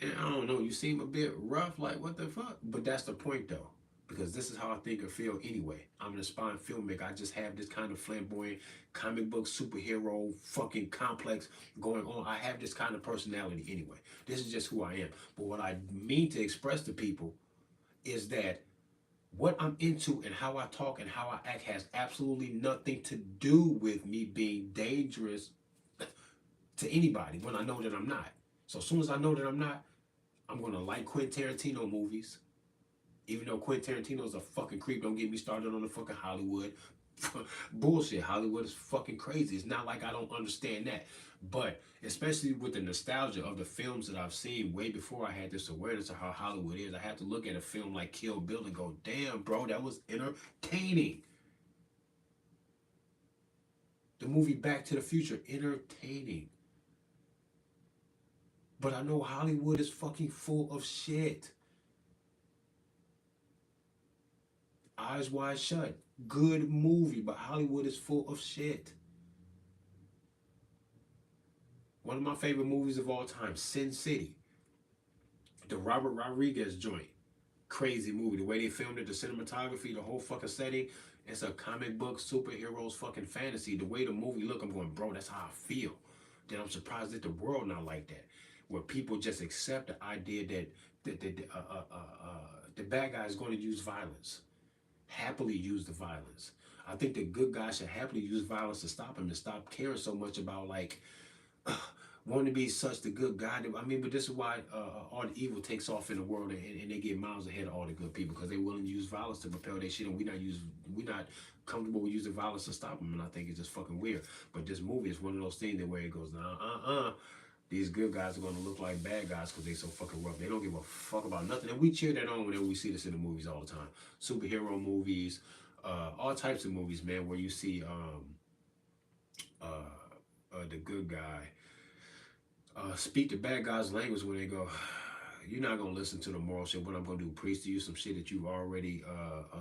Speaker 1: And I don't know, you seem a bit rough, like what the fuck? But that's the point though, because this is how I think or feel anyway. I'm an aspiring filmmaker. I just have this kind of flamboyant comic book superhero fucking complex going on. I have this kind of personality anyway. This is just who I am. But what I mean to express to people is that what I'm into and how I talk and how I act has absolutely nothing to do with me being dangerous to anybody when I know that I'm not. So as soon as I know that I'm not, I'm gonna like Quentin Tarantino movies. Even though Quentin Tarantino's a fucking creep, don't get me started on the fucking Hollywood. Bullshit. Hollywood is fucking crazy. It's not like I don't understand that. But especially with the nostalgia of the films that I've seen way before I had this awareness of how Hollywood is, I had to look at a film like Kill Bill and go, damn, bro, that was entertaining. The movie Back to the Future, entertaining. But I know Hollywood is fucking full of shit. Eyes Wide Shut, good movie, but Hollywood is full of shit. One of my favorite movies of all time, Sin City, the Robert Rodriguez joint. Crazy movie. The way they filmed it, the cinematography, the whole fucking setting. It's a comic book, superheroes, fucking fantasy. The way the movie look, I'm going, bro, that's how I feel. Then I'm surprised that the world not like that. Where people just accept the idea that the bad guy is going to use violence. Happily use the violence. I think the good guy should happily use violence to stop him and stop caring so much about like wanting to be such the good guy. I mean, but this is why all the evil takes off in the world and they get miles ahead of all the good people because they're willing to use violence to propel their shit, and we're not comfortable with using violence to stop them. And I think it's just fucking weird. But this movie is one of those things that where it goes, these good guys are going to look like bad guys because they so fucking rough. They don't give a fuck about nothing. And we cheer that on whenever we see this in the movies all the time. Superhero movies, all types of movies, man, where you see the good guy speak the bad guy's language when they go, you're not going to listen to the moral shit. What I'm going to do, preach to you some shit that you've already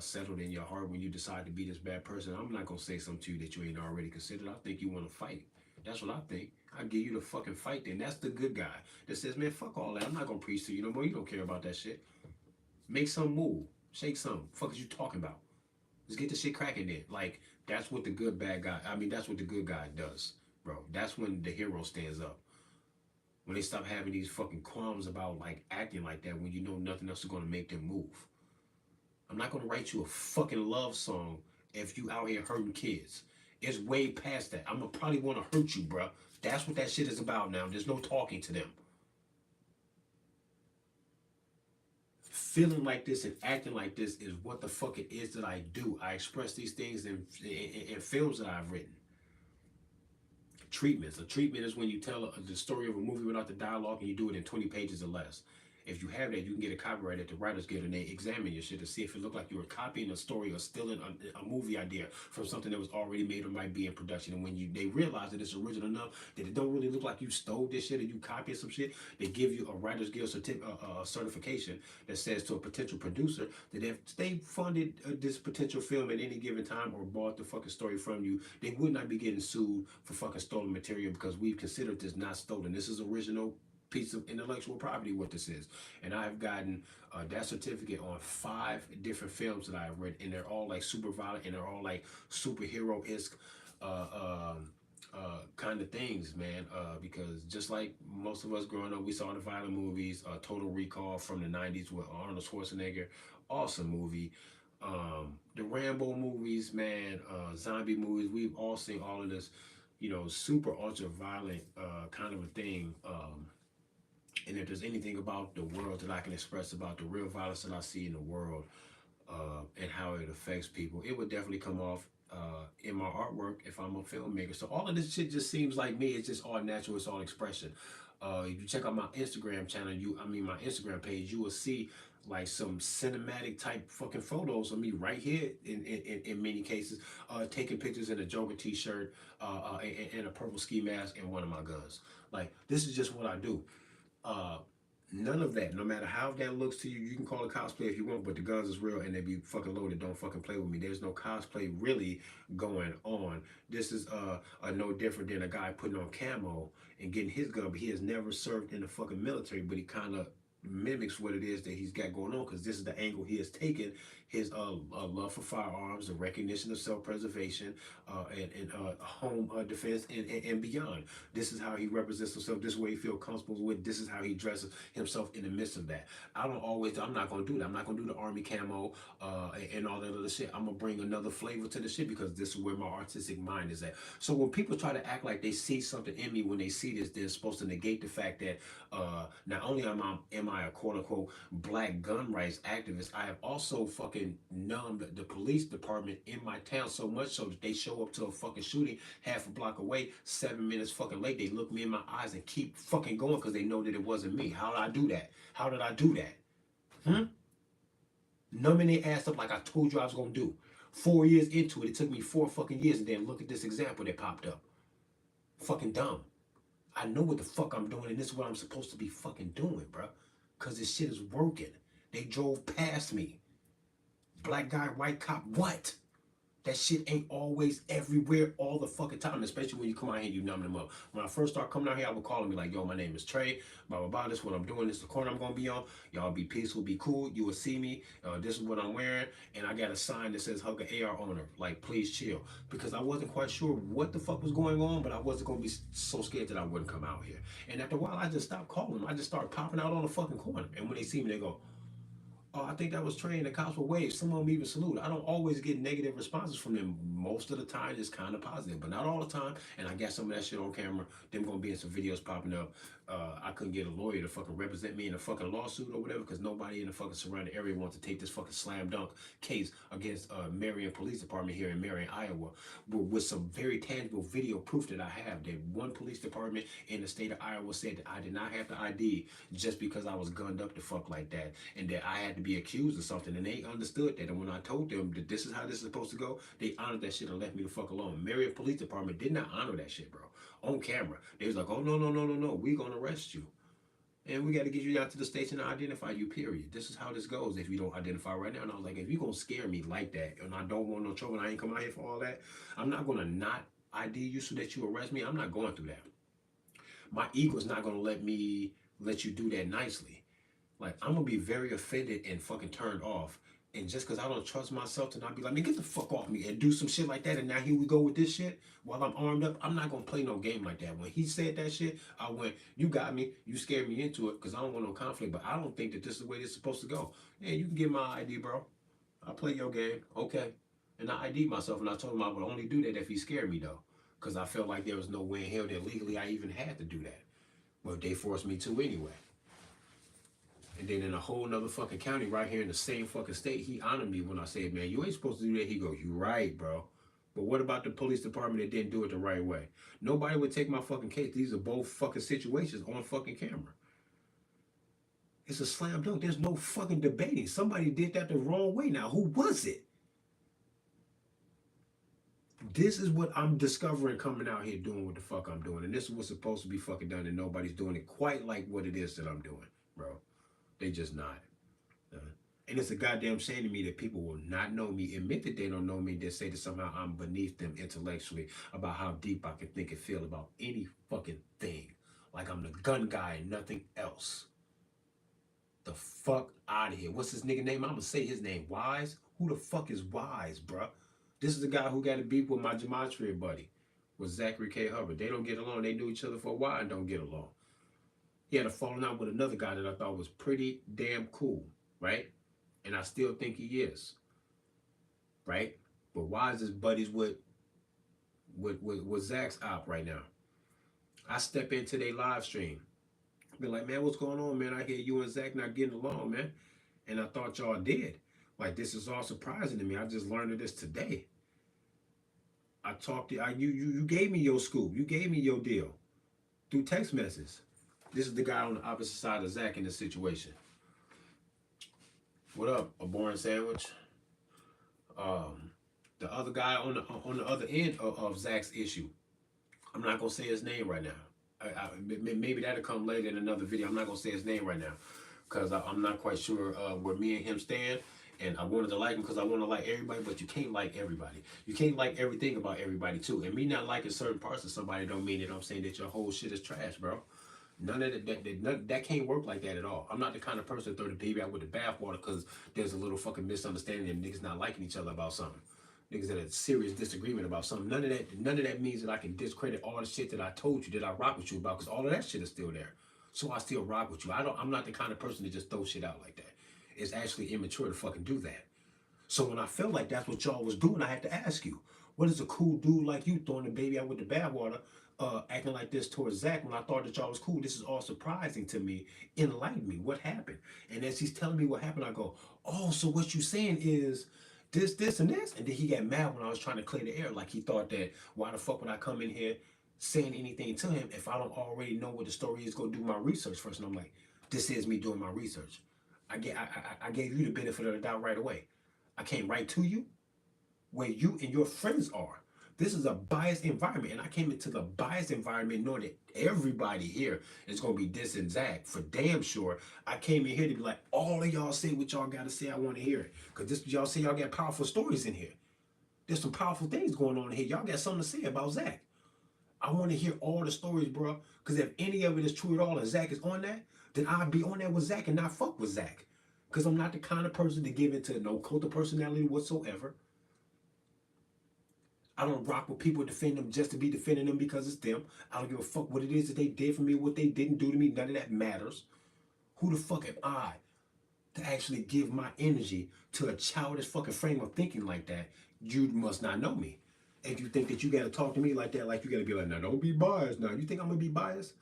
Speaker 1: settled in your heart when you decide to be this bad person. I'm not going to say something to you that you ain't already considered. I think you want to fight. That's what I think. I give you the fucking fight then. That's the good guy that says, man, fuck all that. I'm not gonna preach to you no more. You don't care about that shit. Make some move. Shake some. Fuck is you talking about? Let's get the shit cracking then. Like, that's what the good bad guy, that's what the good guy does, bro. That's when the hero stands up. When they stop having these fucking qualms about like acting like that when you know nothing else is gonna make them move. I'm not gonna write you a fucking love song if you out here hurting kids. It's way past that. I'm gonna probably want to hurt you, bruh. That's what that shit is about now. There's no talking to them. Feeling like this and acting like this is what the fuck it is that I do. I express these things in films that I've written. Treatments. A treatment is when you tell the story of a movie without the dialogue and you do it in 20 pages or less. If you have that, you can get a copyright at the Writers Guild and they examine your shit to see if it looked like you were copying a story or stealing a movie idea from something that was already made or might be in production. And when they realize that it's original enough that it don't really look like you stole this shit or you copied some shit, they give you a Writers Guild certification that says to a potential producer that if they funded this potential film at any given time or bought the fucking story from you, they would not be getting sued for fucking stolen material because we've considered this not stolen. This is original piece of intellectual property, what this is. And I've gotten that certificate on 5 different films that I've read, and they're all like super violent and they're all like superhero-esque kind of things, man. Because just like most of us growing up, we saw the violent movies, Total Recall from the 90s with Arnold Schwarzenegger, awesome movie. The Rambo movies, man, zombie movies, we've all seen all of this, super ultra violent kind of a thing. And if there's anything about the world that I can express about the real violence that I see in the world and how it affects people, it would definitely come off in my artwork if I'm a filmmaker. So all of this shit just seems like me. It's just all natural. It's all expression. If you check out my Instagram channel, my Instagram page, you will see like some cinematic type fucking photos of me right here in many cases, taking pictures in a Joker t-shirt and a purple ski mask and one of my guns. Like, this is just what I do. Uh, None of that, no matter how that looks to you, you can call it cosplay if you want, but the guns is real and they be fucking loaded. Don't fucking play with me. There's no cosplay really going on. This is no different than a guy putting on camo and getting his gun, but he has never served in the fucking military, but he kind of mimics what it is that he's got going on because this is the angle he has taken. His love for firearms, the recognition of self-preservation, and home defense and beyond. This is how he represents himself. This way he feels comfortable with. This is how he dresses himself in the midst of that. I'm not going to do that. I'm not going to do the army camo and all that other shit. I'm going to bring another flavor to the shit because this is where my artistic mind is at. So when people try to act like they see something in me when they see this, they're supposed to negate the fact that not only am I a quote-unquote black gun rights activist, I have also fucking numbed the police department in my town so much so that they show up to a fucking shooting half a block away, 7 minutes fucking late. They look me in my eyes and keep fucking going because they know that it wasn't me. How did I do that? How did I do that? Numbing their ass up like I told you I was gonna do. 4 years into it, it took me 4 fucking years, and then look at this example that popped up. Fucking dumb. I know what the fuck I'm doing, and this is what I'm supposed to be fucking doing, bro. Cause this shit is working. They drove past me. Black guy, white cop, what? That shit ain't always everywhere all the fucking time, especially when you come out here and you numb them up. When I first started coming out here, I would call them, be like, yo, my name is Trey, blah, blah, blah, this is what I'm doing, this is the corner I'm going to be on. Y'all be peaceful, be cool, you will see me, this is what I'm wearing, and I got a sign that says hug an AR owner, like, please chill. Because I wasn't quite sure what the fuck was going on, but I wasn't going to be so scared that I wouldn't come out here. And after a while, I just stopped calling them. I just started popping out on the fucking corner. And when they see me, they go, oh, I think that was Trey and the cops were waved. Some of them even salute. I don't always get negative responses from them. Most of the time, it's kind of positive, but not all the time. And I got some of that shit on camera. Them gonna be in some videos popping up. I couldn't get a lawyer to fucking represent me in a fucking lawsuit or whatever because nobody in the fucking surrounding area wants to take this fucking slam dunk case against Marion Police Department here in Marion, Iowa, with some very tangible video proof that I have that one police department in the state of Iowa said that I did not have the ID just because I was gunned up the fuck like that, and that I had to be accused of something, and they understood that. And when I told them that this is how this is supposed to go, they honored that shit and left me the fuck alone. Marion Police Department did not honor that shit, bro. On camera, they was like, oh, no, no, no, no, no, we gonna arrest you. And we got to get you out to the station and identify you, period. This is how this goes if you don't identify right now. And I was like, if you're going to scare me like that and I don't want no trouble and I ain't come out here for all that, I'm not going to not ID you so that you arrest me. I'm not going through that. My ego is not going to let you do that nicely. Like, I'm going to be very offended and fucking turned off. And just because I don't trust myself to not be like, man, get the fuck off me and do some shit like that. And now here we go with this shit while I'm armed up. I'm not going to play no game like that. When he said that shit, I went, you got me. You scared me into it because I don't want no conflict. But I don't think that this is the way this is supposed to go. Yeah, you can get my ID, bro. I'll play your game. Okay. And I ID'd myself, and I told him I would only do that if he scared me, though. Because I felt like there was no way in hell that legally I even had to do that. But they forced me to anyway. And then in a whole nother fucking county right here in the same fucking state, he honored me when I said, man, you ain't supposed to do that. He goes, you right, bro. But what about the police department that didn't do it the right way? Nobody would take my fucking case. These are both fucking situations on fucking camera. It's a slam dunk. There's no fucking debating. Somebody did that the wrong way. Now, who was it? This is what I'm discovering coming out here doing what the fuck I'm doing. And this is what's supposed to be fucking done, and nobody's doing it quite like what it is that I'm doing, bro. They just not. And it's a goddamn shame to me that people will not know me, admit that they don't know me, that say that somehow I'm beneath them intellectually about how deep I can think and feel about any fucking thing. Like I'm the gun guy and nothing else. The fuck out of here. What's his nigga name? I'm gonna say his name. Wise? Who the fuck is Wise, bruh? This is the guy who got a beef with my gematria buddy, with Zachary K. Hubbard. They don't get along. They knew each other for a while and don't get along. He had a falling out with another guy that I thought was pretty damn cool, right? And I still think he is, right? But Wise is buddies with Zach's op right now. I step into their live stream. Be like, man, what's going on, man? I hear you and Zach not getting along, man. And I thought y'all did. Like, this is all surprising to me. I just learned of this today. I talked to you gave me your scoop. You gave me your deal through text message. This is the guy on the opposite side of Zach in this situation. What up, a boring sandwich? The other guy on the other end of Zach's issue. I'm not gonna say his name right now. Maybe that'll come later in another video. I'm not gonna say his name right now because I'm not quite sure where me and him stand. And I wanted to like him because I want to like everybody, but you can't like everybody. You can't like everything about everybody too. And me not liking certain parts of somebody don't mean that I'm saying that your whole shit is trash, bro. None of that can't work like that at all. I'm not the kind of person to throw the baby out with the bathwater because there's a little fucking misunderstanding and niggas not liking each other about something. Niggas that had serious disagreement about something. None of that means that I can discredit all the shit that I told you that I rock with you about, because all of that shit is still there. So I still rock with you. I'm not the kind of person to just throw shit out like that. It's actually immature to fucking do that. So when I felt like that's what y'all was doing, I had to ask you, what is a cool dude like you throwing the baby out with the bathwater, acting like this towards Zach when I thought that y'all was cool? This is all surprising to me. Enlighten me. What happened? And as he's telling me what happened, I go, oh, so what you saying is this, and this? And then he got mad when I was trying to clear the air. Like he thought that, why the fuck would I come in here saying anything to him if I don't already know what the story is? Go do my research first. And I'm like, this is me doing my research. I gave you the benefit of the doubt right away. I came right to you where you and your friends are. This is a biased environment, and I came into the biased environment knowing that everybody here is going to be dissing Zach for damn sure. I came in here to be like, all of y'all say what y'all got to say. I want to hear it. Because this y'all say y'all got powerful stories in here. There's some powerful things going on in here. Y'all got something to say about Zach. I want to hear all the stories, bro. Because if any of it is true at all and Zach is on that, then I'll be on that with Zach and not fuck with Zach. Because I'm not the kind of person to give into no cult of personality whatsoever. I don't rock with people defend them just to be defending them because it's them. I don't give a fuck what it is that they did for me, what they didn't do to me. None of that matters. Who the fuck am I to actually give my energy to a childish fucking frame of thinking like that? You must not know me. If you think that you got to talk to me like that, like you got to be like, now don't be biased. Now, you think I'm going to be biased?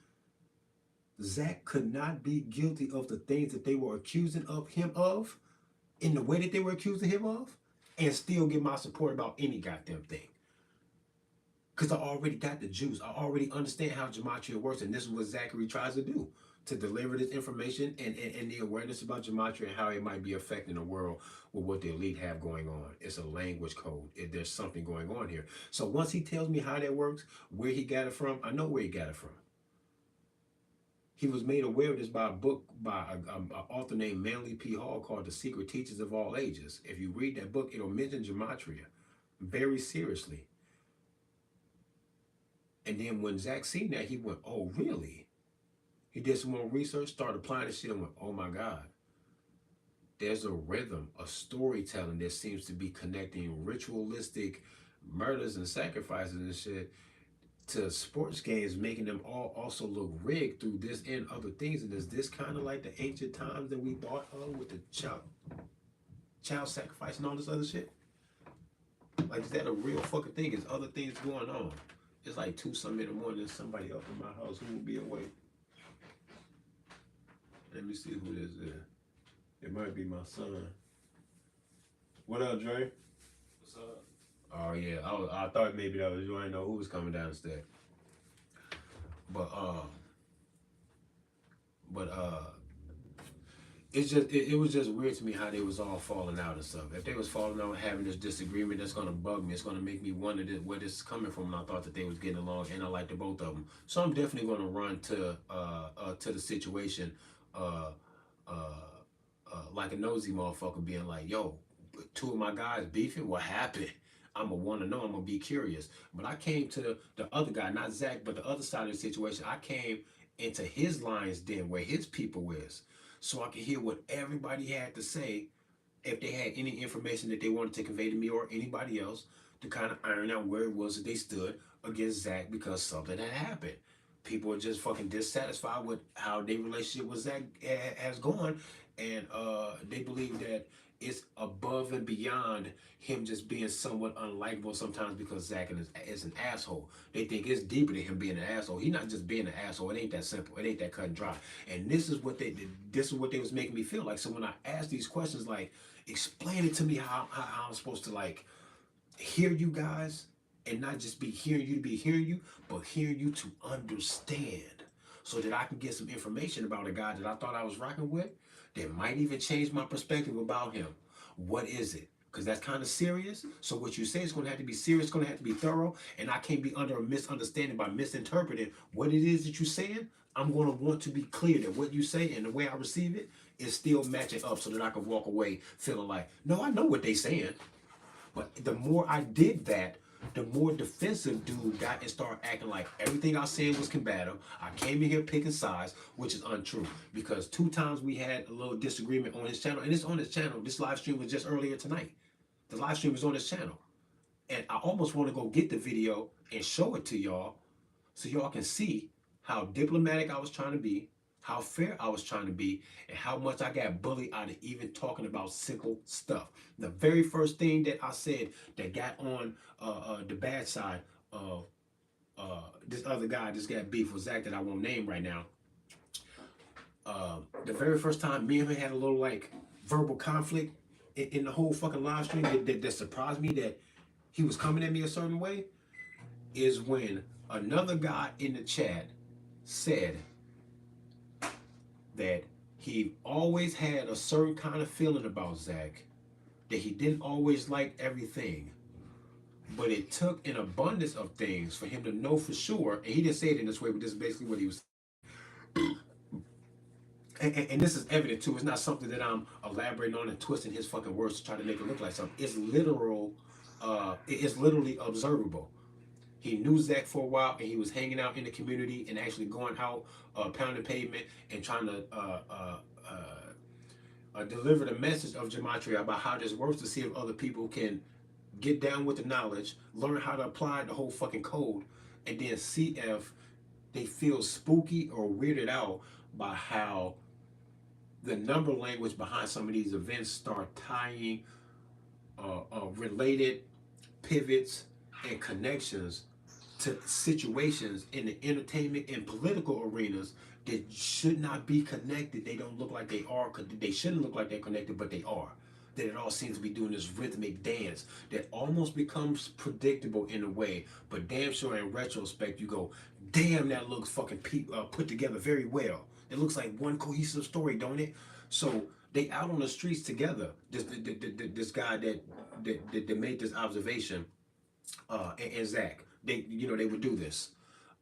Speaker 1: Zach could not be guilty of the things that they were accusing of him of in the way that they were accusing him of and still get my support about any goddamn thing. Because I already got the juice. I already understand how gematria works, and this is what Zachary tries to do, to deliver this information and the awareness about gematria and how it might be affecting the world with what the elite have going on. It's a language code. There's something going on here. So once he tells me how that works, where he got it from, I know where he got it from. He was made aware of this by a book by an author named Manly P. Hall called The Secret Teachings of All Ages. If you read that book, it'll mention gematria very seriously. And then when Zach seen that, he went, oh, really? He did some more research, started applying this shit, and went, oh my God. There's a rhythm, a storytelling that seems to be connecting ritualistic murders and sacrifices and shit to sports games, making them all also look rigged through this and other things. And is this kind of like the ancient times that we thought of with the child sacrifice and all this other shit? Like, is that a real fucking thing? Is other things going on? It's like 2 something in the morning. There's somebody up in my house who will be awake. Let me see who this is. It might be my son. What up, Dre?
Speaker 2: What's up?
Speaker 1: Oh yeah, I thought maybe that was you. I didn't know who was coming downstairs. But but it's just it was just weird to me how they was all falling out and stuff. If they was falling out having this disagreement, that's gonna bug me. It's gonna make me wonder where this is coming from. And I thought that they was getting along, and I liked the both of them. So I'm definitely gonna run to the situation, uh, uh, like a nosy motherfucker, being like, "Yo, 2 of my guys beefing. What happened?" I'm gonna want to know. I'm gonna be curious. But I came to the other guy, not Zach, but the other side of the situation. I came into his lion's den where his people is, so I could hear what everybody had to say if they had any information that they wanted to convey to me or anybody else to kind of iron out where it was that they stood against Zach because something had happened. People are just fucking dissatisfied with how their relationship with Zach has gone, and they believe that it's above and beyond him just being somewhat unlikable sometimes because Zach is an asshole. They think it's deeper than him being an asshole. He's not just being an asshole. It ain't that simple. It ain't that cut and dry. And this is what they did. This is what they was making me feel like. So when I asked these questions, like, explain it to me how I'm supposed to like hear you guys and not just be hearing you to be hearing you, but hearing you to understand so that I can get some information about a guy that I thought I was rocking with that might even change my perspective about him. What is it? Because that's kind of serious. So what you say is going to have to be serious, it's going to have to be thorough, and I can't be under a misunderstanding by misinterpreting what it is that you're saying. I'm going to want to be clear that what you say and the way I receive it is still matching up so that I can walk away feeling like, no, I know what they saying. But the more I did that, the more defensive dude got and started acting like everything I said was combative. I came in here picking sides, which is untrue. Because 2 times we had a little disagreement on his channel, and it's on his channel. This live stream was just earlier tonight. The live stream was on his channel. And I almost want to go get the video and show it to y'all so y'all can see how diplomatic I was trying to be, how fair I was trying to be, and how much I got bullied out of even talking about simple stuff. The very first thing that I said that got on the bad side of this other guy, this guy beef with Zach that I won't name right now. The very first time me and him had a little like verbal conflict in the whole fucking live stream that surprised me that he was coming at me a certain way is when another guy in the chat said that he always had a certain kind of feeling about Zach, that he didn't always like everything, but it took an abundance of things for him to know for sure, and he didn't say it in this way, but this is basically what he was saying. And this is evident too. It's not something that I'm elaborating on and twisting his fucking words to try to make it look like something. It's literal. It's literally observable. He knew Zach for a while, and he was hanging out in the community and actually going out, pounding pavement and trying to deliver the message of gematria about how this works to see if other people can get down with the knowledge, learn how to apply the whole fucking code, and then see if they feel spooky or weirded out by how the number language behind some of these events start tying related pivots and connections to situations in the entertainment and political arenas that should not be connected. They don't look like they are. They shouldn't look like they're connected, but they are. That it all seems to be doing this rhythmic dance that almost becomes predictable in a way, but damn sure in retrospect you go, damn, that looks fucking put together very well. It looks like one cohesive story, don't it? So they out on the streets together. This guy that made this observation, and Zach, they would do this,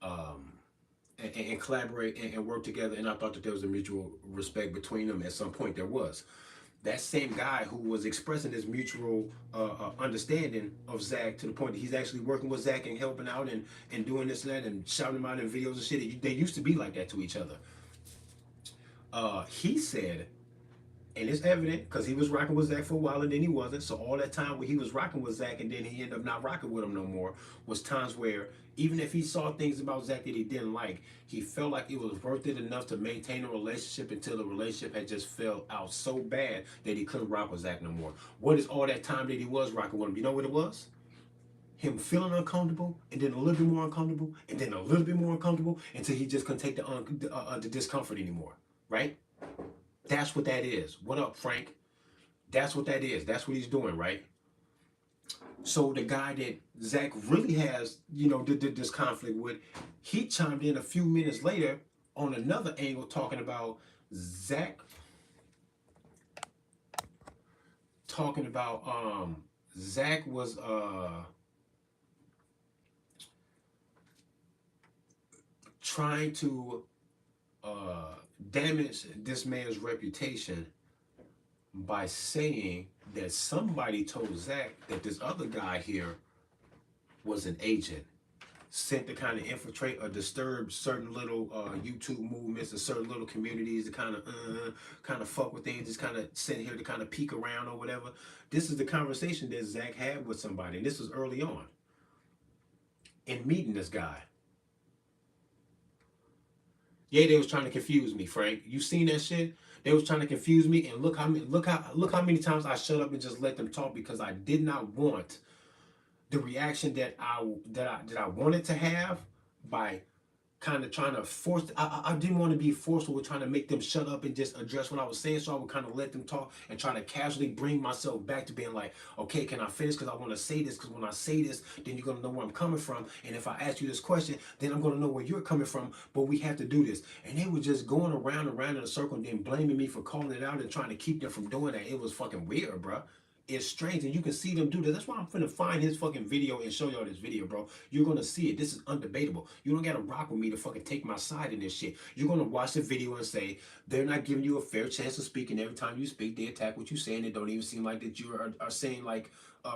Speaker 1: and collaborate and work together. And I thought that there was a mutual respect between them. At some point, there was. That same guy who was expressing this mutual understanding of Zach to the point that he's actually working with Zach and helping out and doing this and that and shouting him out in videos and shit. They used to be like that to each other. He said, and it's evident because he was rocking with Zach for a while and then he wasn't. So all that time where he was rocking with Zach and then he ended up not rocking with him no more was times where even if he saw things about Zach that he didn't like, he felt like it was worth it enough to maintain a relationship until the relationship had just fell out so bad that he couldn't rock with Zach no more. What is all that time that he was rocking with him? You know what it was? him feeling uncomfortable, and then a little bit more uncomfortable, and then a little bit more uncomfortable until he just couldn't take the discomfort anymore, right? That's what that is. What up, Frank? That's what that is. That's what he's doing, right? So the guy that Zach really has, this conflict with, he chimed in a few minutes later on another angle talking about Zach, talking about Zach was trying to damage this man's reputation by saying that somebody told Zach that this other guy here was an agent, sent to kind of infiltrate or disturb certain little YouTube movements or certain little communities to kind of fuck with things, just kind of sent here to kind of peek around or whatever. This is the conversation that Zach had with somebody, and this was early on in meeting this guy. Yeah, they was trying to confuse me, Frank. You seen that shit? They was trying to confuse me, and look how many times I shut up and just let them talk because I did not want the reaction that I wanted to have by kind of trying to force. I didn't want to be forceful with trying to make them shut up and just address what I was saying, so I would kind of let them talk and try to casually bring myself back to being like, okay, can I finish? Because I want to say this, because when I say this, then you're going to know where I'm coming from, and if I ask you this question, then I'm going to know where you're coming from, but we have to do this. And they were just going around and around in a circle and then blaming me for calling it out and trying to keep them from doing that. It was fucking weird, bro. It's strange, and you can see them do that. That's why I'm finna find his fucking video and show y'all this video, bro. You're gonna see it. This is undebatable. You don't gotta rock with me to fucking take my side in this shit. You're gonna watch the video and say, they're not giving you a fair chance of speaking. Every time you speak, they attack what you're saying. It don't even seem like that you are saying like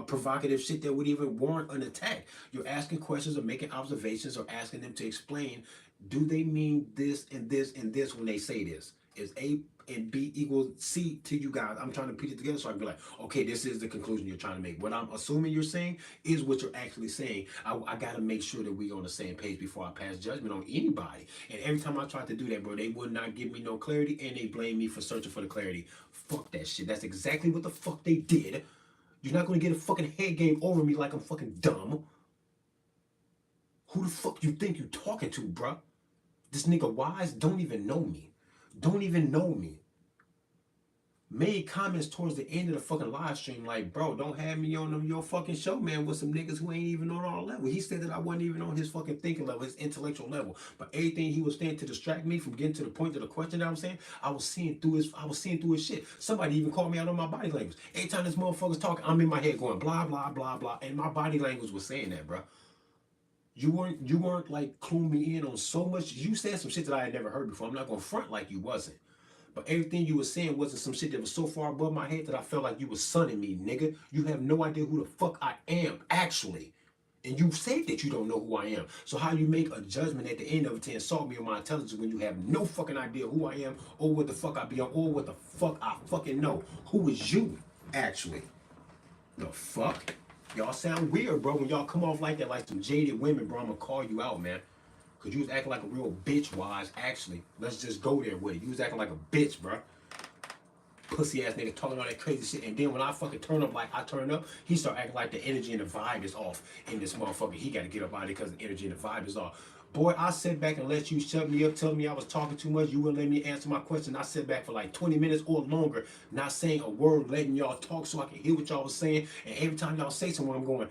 Speaker 1: provocative shit that would even warrant an attack. You're asking questions or making observations or asking them to explain, do they mean this and this and this when they say this? Is A and B equals C to you guys? I'm trying to put it together so I can be like, okay, this is the conclusion you're trying to make. What I'm assuming you're saying is what you're actually saying. I got to make sure that we're on the same page before I pass judgment on anybody. And every time I tried to do that, bro, they would not give me no clarity, and they blame me for searching for the clarity. Fuck that shit. That's exactly what the fuck they did. You're not going to get a fucking head game over me like I'm fucking dumb. Who the fuck you think you talking to, bro? This nigga Wise don't even know me. Don't even know me. Made comments towards the end of the fucking live stream like, bro, don't have me on your fucking show, man, with some niggas who ain't even on our level. He said that I wasn't even on his fucking thinking level, his intellectual level. But everything he was saying to distract me from getting to the point of the question that I'm saying, I was seeing through his shit. Somebody even called me out on my body language. Every time this motherfucker's talking, I'm in my head going blah, blah, blah, blah. And my body language was saying that, bro. You weren't like cluing me in on so much. You said some shit that I had never heard before. I'm not gonna front like you wasn't. But everything you were saying wasn't some shit that was so far above my head that I felt like you was sunning me, nigga. You have no idea who the fuck I am, actually. And you said that you don't know who I am. So how you make a judgment at the end of it to insult me on my intelligence when you have no fucking idea who I am or what the fuck I be on or what the fuck I fucking know? Who is you, actually? The fuck? Y'all sound weird, bro, when y'all come off like that, like some jaded women, bro. I'm gonna call you out, man. Because you was acting like a real bitch, Wise, actually. Let's just go there with it. You was acting like a bitch, bro. Pussy ass nigga talking all that crazy shit. And then when I fucking turn up like I turn up, he start acting like the energy and the vibe is off in this motherfucker. He got to get up out of it because the energy and the vibe is off. Boy, I sat back and let you shut me up, tell me I was talking too much. You wouldn't let me answer my question. I sat back for like 20 minutes or longer, not saying a word, letting y'all talk so I can hear what y'all was saying. And every time y'all say something, I'm going,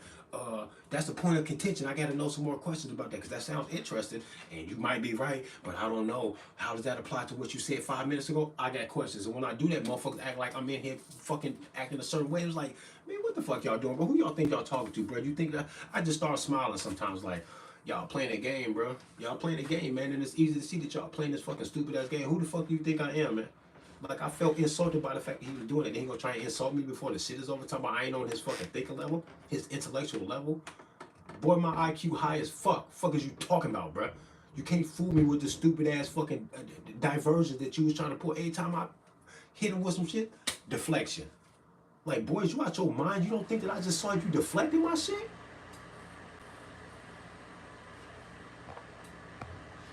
Speaker 1: that's the point of contention. I got to know some more questions about that because that sounds interesting. And you might be right, but I don't know. How does that apply to what you said 5 minutes ago? I got questions. And when I do that, motherfuckers act like I'm in here fucking acting a certain way. It's like, man, what the fuck y'all doing, bro? Who y'all think y'all talking to, bro? You think that? I just start smiling sometimes like, y'all playing a game, bro. Y'all playing a game, man. And it's easy to see that y'all playing this fucking stupid ass game. Who the fuck do you think I am, man? Like, I felt insulted by the fact that he was doing it. Then he gonna try and insult me before the shit is over. Talking about I ain't on his fucking thinking level, his intellectual level. Boy, my IQ high as fuck. Fuck is you talking about, bro? You can't fool me with the stupid ass fucking diversion that you was trying to pull. Every time I hit him with some shit, deflection. Like, boys, you out your mind? You don't think that I just saw you deflecting my shit?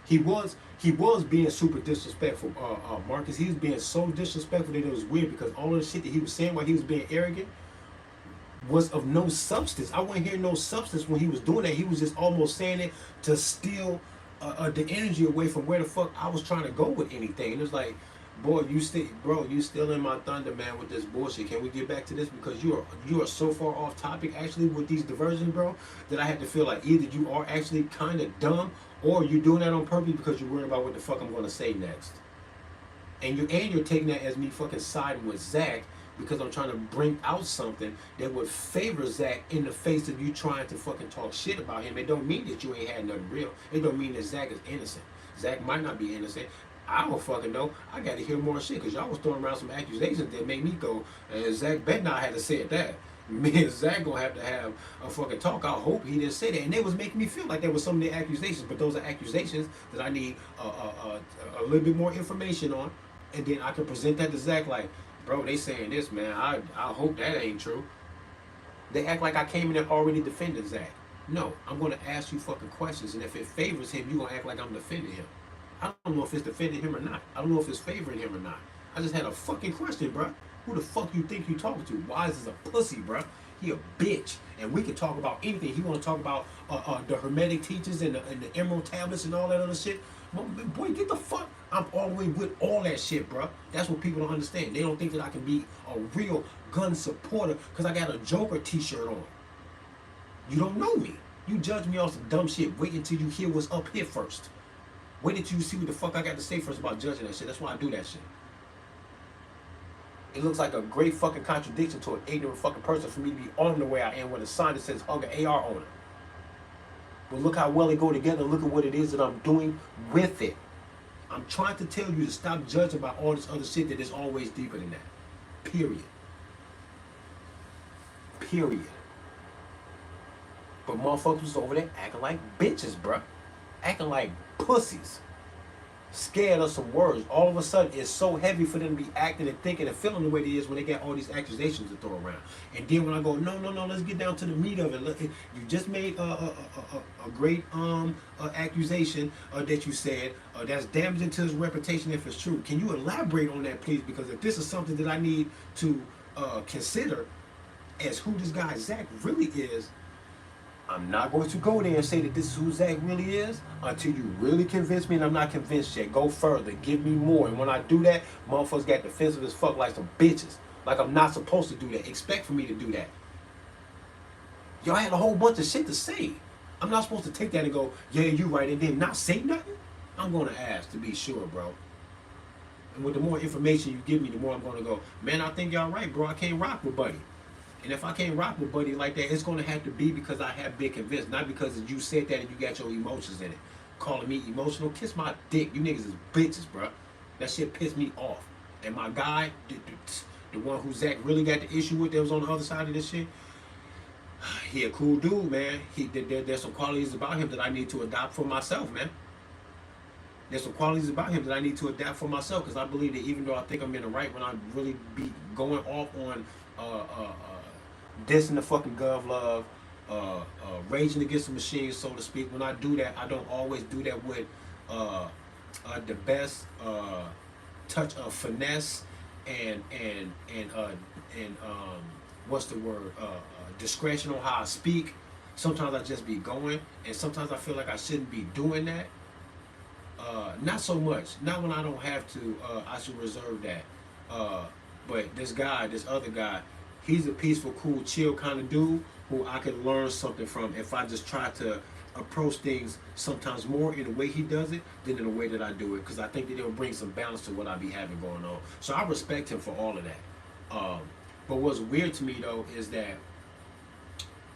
Speaker 1: He was being super disrespectful, Marcus. He was being so disrespectful that it was weird because all of the shit that he was saying while he was being arrogant was of no substance. I wasn't hearing no substance when he was doing that. He was just almost saying it to steal the energy away from where the fuck I was trying to go with anything. And it's like, boy, you still in my thunder, man, with this bullshit. Can we get back to this? Because you are so far off topic actually with these diversions, bro, that I had to feel like either you are actually kind of dumb or you're doing that on purpose because you're worried about what the fuck I'm gonna say next. And you're taking that as me fucking siding with Zach because I'm trying to bring out something that would favor Zach in the face of you trying to fucking talk shit about him. It don't mean that you ain't had nothing real. It don't mean that Zach is innocent. Zach might not be innocent. I don't fucking know. I got to hear more shit because y'all was throwing around some accusations that made me go, Zach bet not had to say that. Me and Zach gonna have to have a fucking talk. I hope he didn't say that. And they was making me feel like there was some of the accusations, but those are accusations that I need a little bit more information on, and then I can present that to Zach like, bro, they saying this, man. I hope that ain't true. They act like I came in and already defended Zach. No, I'm gonna ask you fucking questions, and if it favors him, you gonna act like I'm defending him. I don't know if it's defending him or not. I don't know if it's favoring him or not. I just had a fucking question, bro. Who the fuck you think you talking to? Wise is a pussy, bro. He a bitch, and we can talk about anything. He want to talk about the Hermetic teachers and the Emerald tablets and all that other shit. Boy, get the fuck. I'm all the way with all that shit, bro. That's what people don't understand. They don't think that I can be a real gun supporter because I got a Joker t-shirt on. You don't know me. You judge me on some dumb shit. Wait until you hear what's up here first. Wait until you see what the fuck I got to say first about judging that shit. That's why I do that shit. It looks like a great fucking contradiction to an ignorant fucking person for me to be armed the way I am with a sign that says hug an AR on it. But look how well they go together. Look at what it is that I'm doing with it. I'm trying to tell you to stop judging by all this other shit that is always deeper than that. Period. Period. But motherfuckers was over there acting like bitches, bruh. Acting like pussies. Scared of some words. All of a sudden, it's so heavy for them to be acting and thinking and feeling the way they is when they got all these accusations to throw around. And then when I go, no, let's get down to the meat of it. You just made a great accusation that you said that's damaging to his reputation if it's true. Can you elaborate on that, please? Because if this is something that I need to consider as who this guy Zach really is, I'm not going to go there and say that this is who Zach really is until you really convince me, and I'm not convinced yet. Go further. Give me more. And when I do that, motherfuckers got defensive as fuck like some bitches. Like I'm not supposed to do that. Expect for me to do that. Y'all had a whole bunch of shit to say. I'm not supposed to take that and go, yeah, you right, and then not say nothing? I'm going to ask to be sure, bro. And with the more information you give me, the more I'm going to go, man, I think y'all right, bro. I can't rock with Buddy. And if I can't rock with Buddy like that, it's going to have to be because I have been convinced, not because you said that and you got your emotions in it. Calling me emotional, kiss my dick. You niggas is bitches, bro. That shit pissed me off. And my guy, the one who Zach really got the issue with that was on the other side of this shit, he a cool dude, man. There's some qualities about him that I need to adopt for myself, man. There's some qualities about him that I need to adapt for myself because I believe that even though I think I'm in the right, when I really be going off on dissing the fucking Gov Love, raging against the machine, so to speak. When I do that, I don't always do that with the best touch of finesse and what's the word? Discretion on how I speak. Sometimes I just be going, and sometimes I feel like I shouldn't be doing that. Not so much. Not when I don't have to. I should reserve that. But this other guy, he's a peaceful, cool, chill kind of dude who I can learn something from if I just try to approach things sometimes more in the way he does it than in the way that I do it. Because I think that it'll bring some balance to what I be having going on. So I respect him for all of that. But what's weird to me, though, is that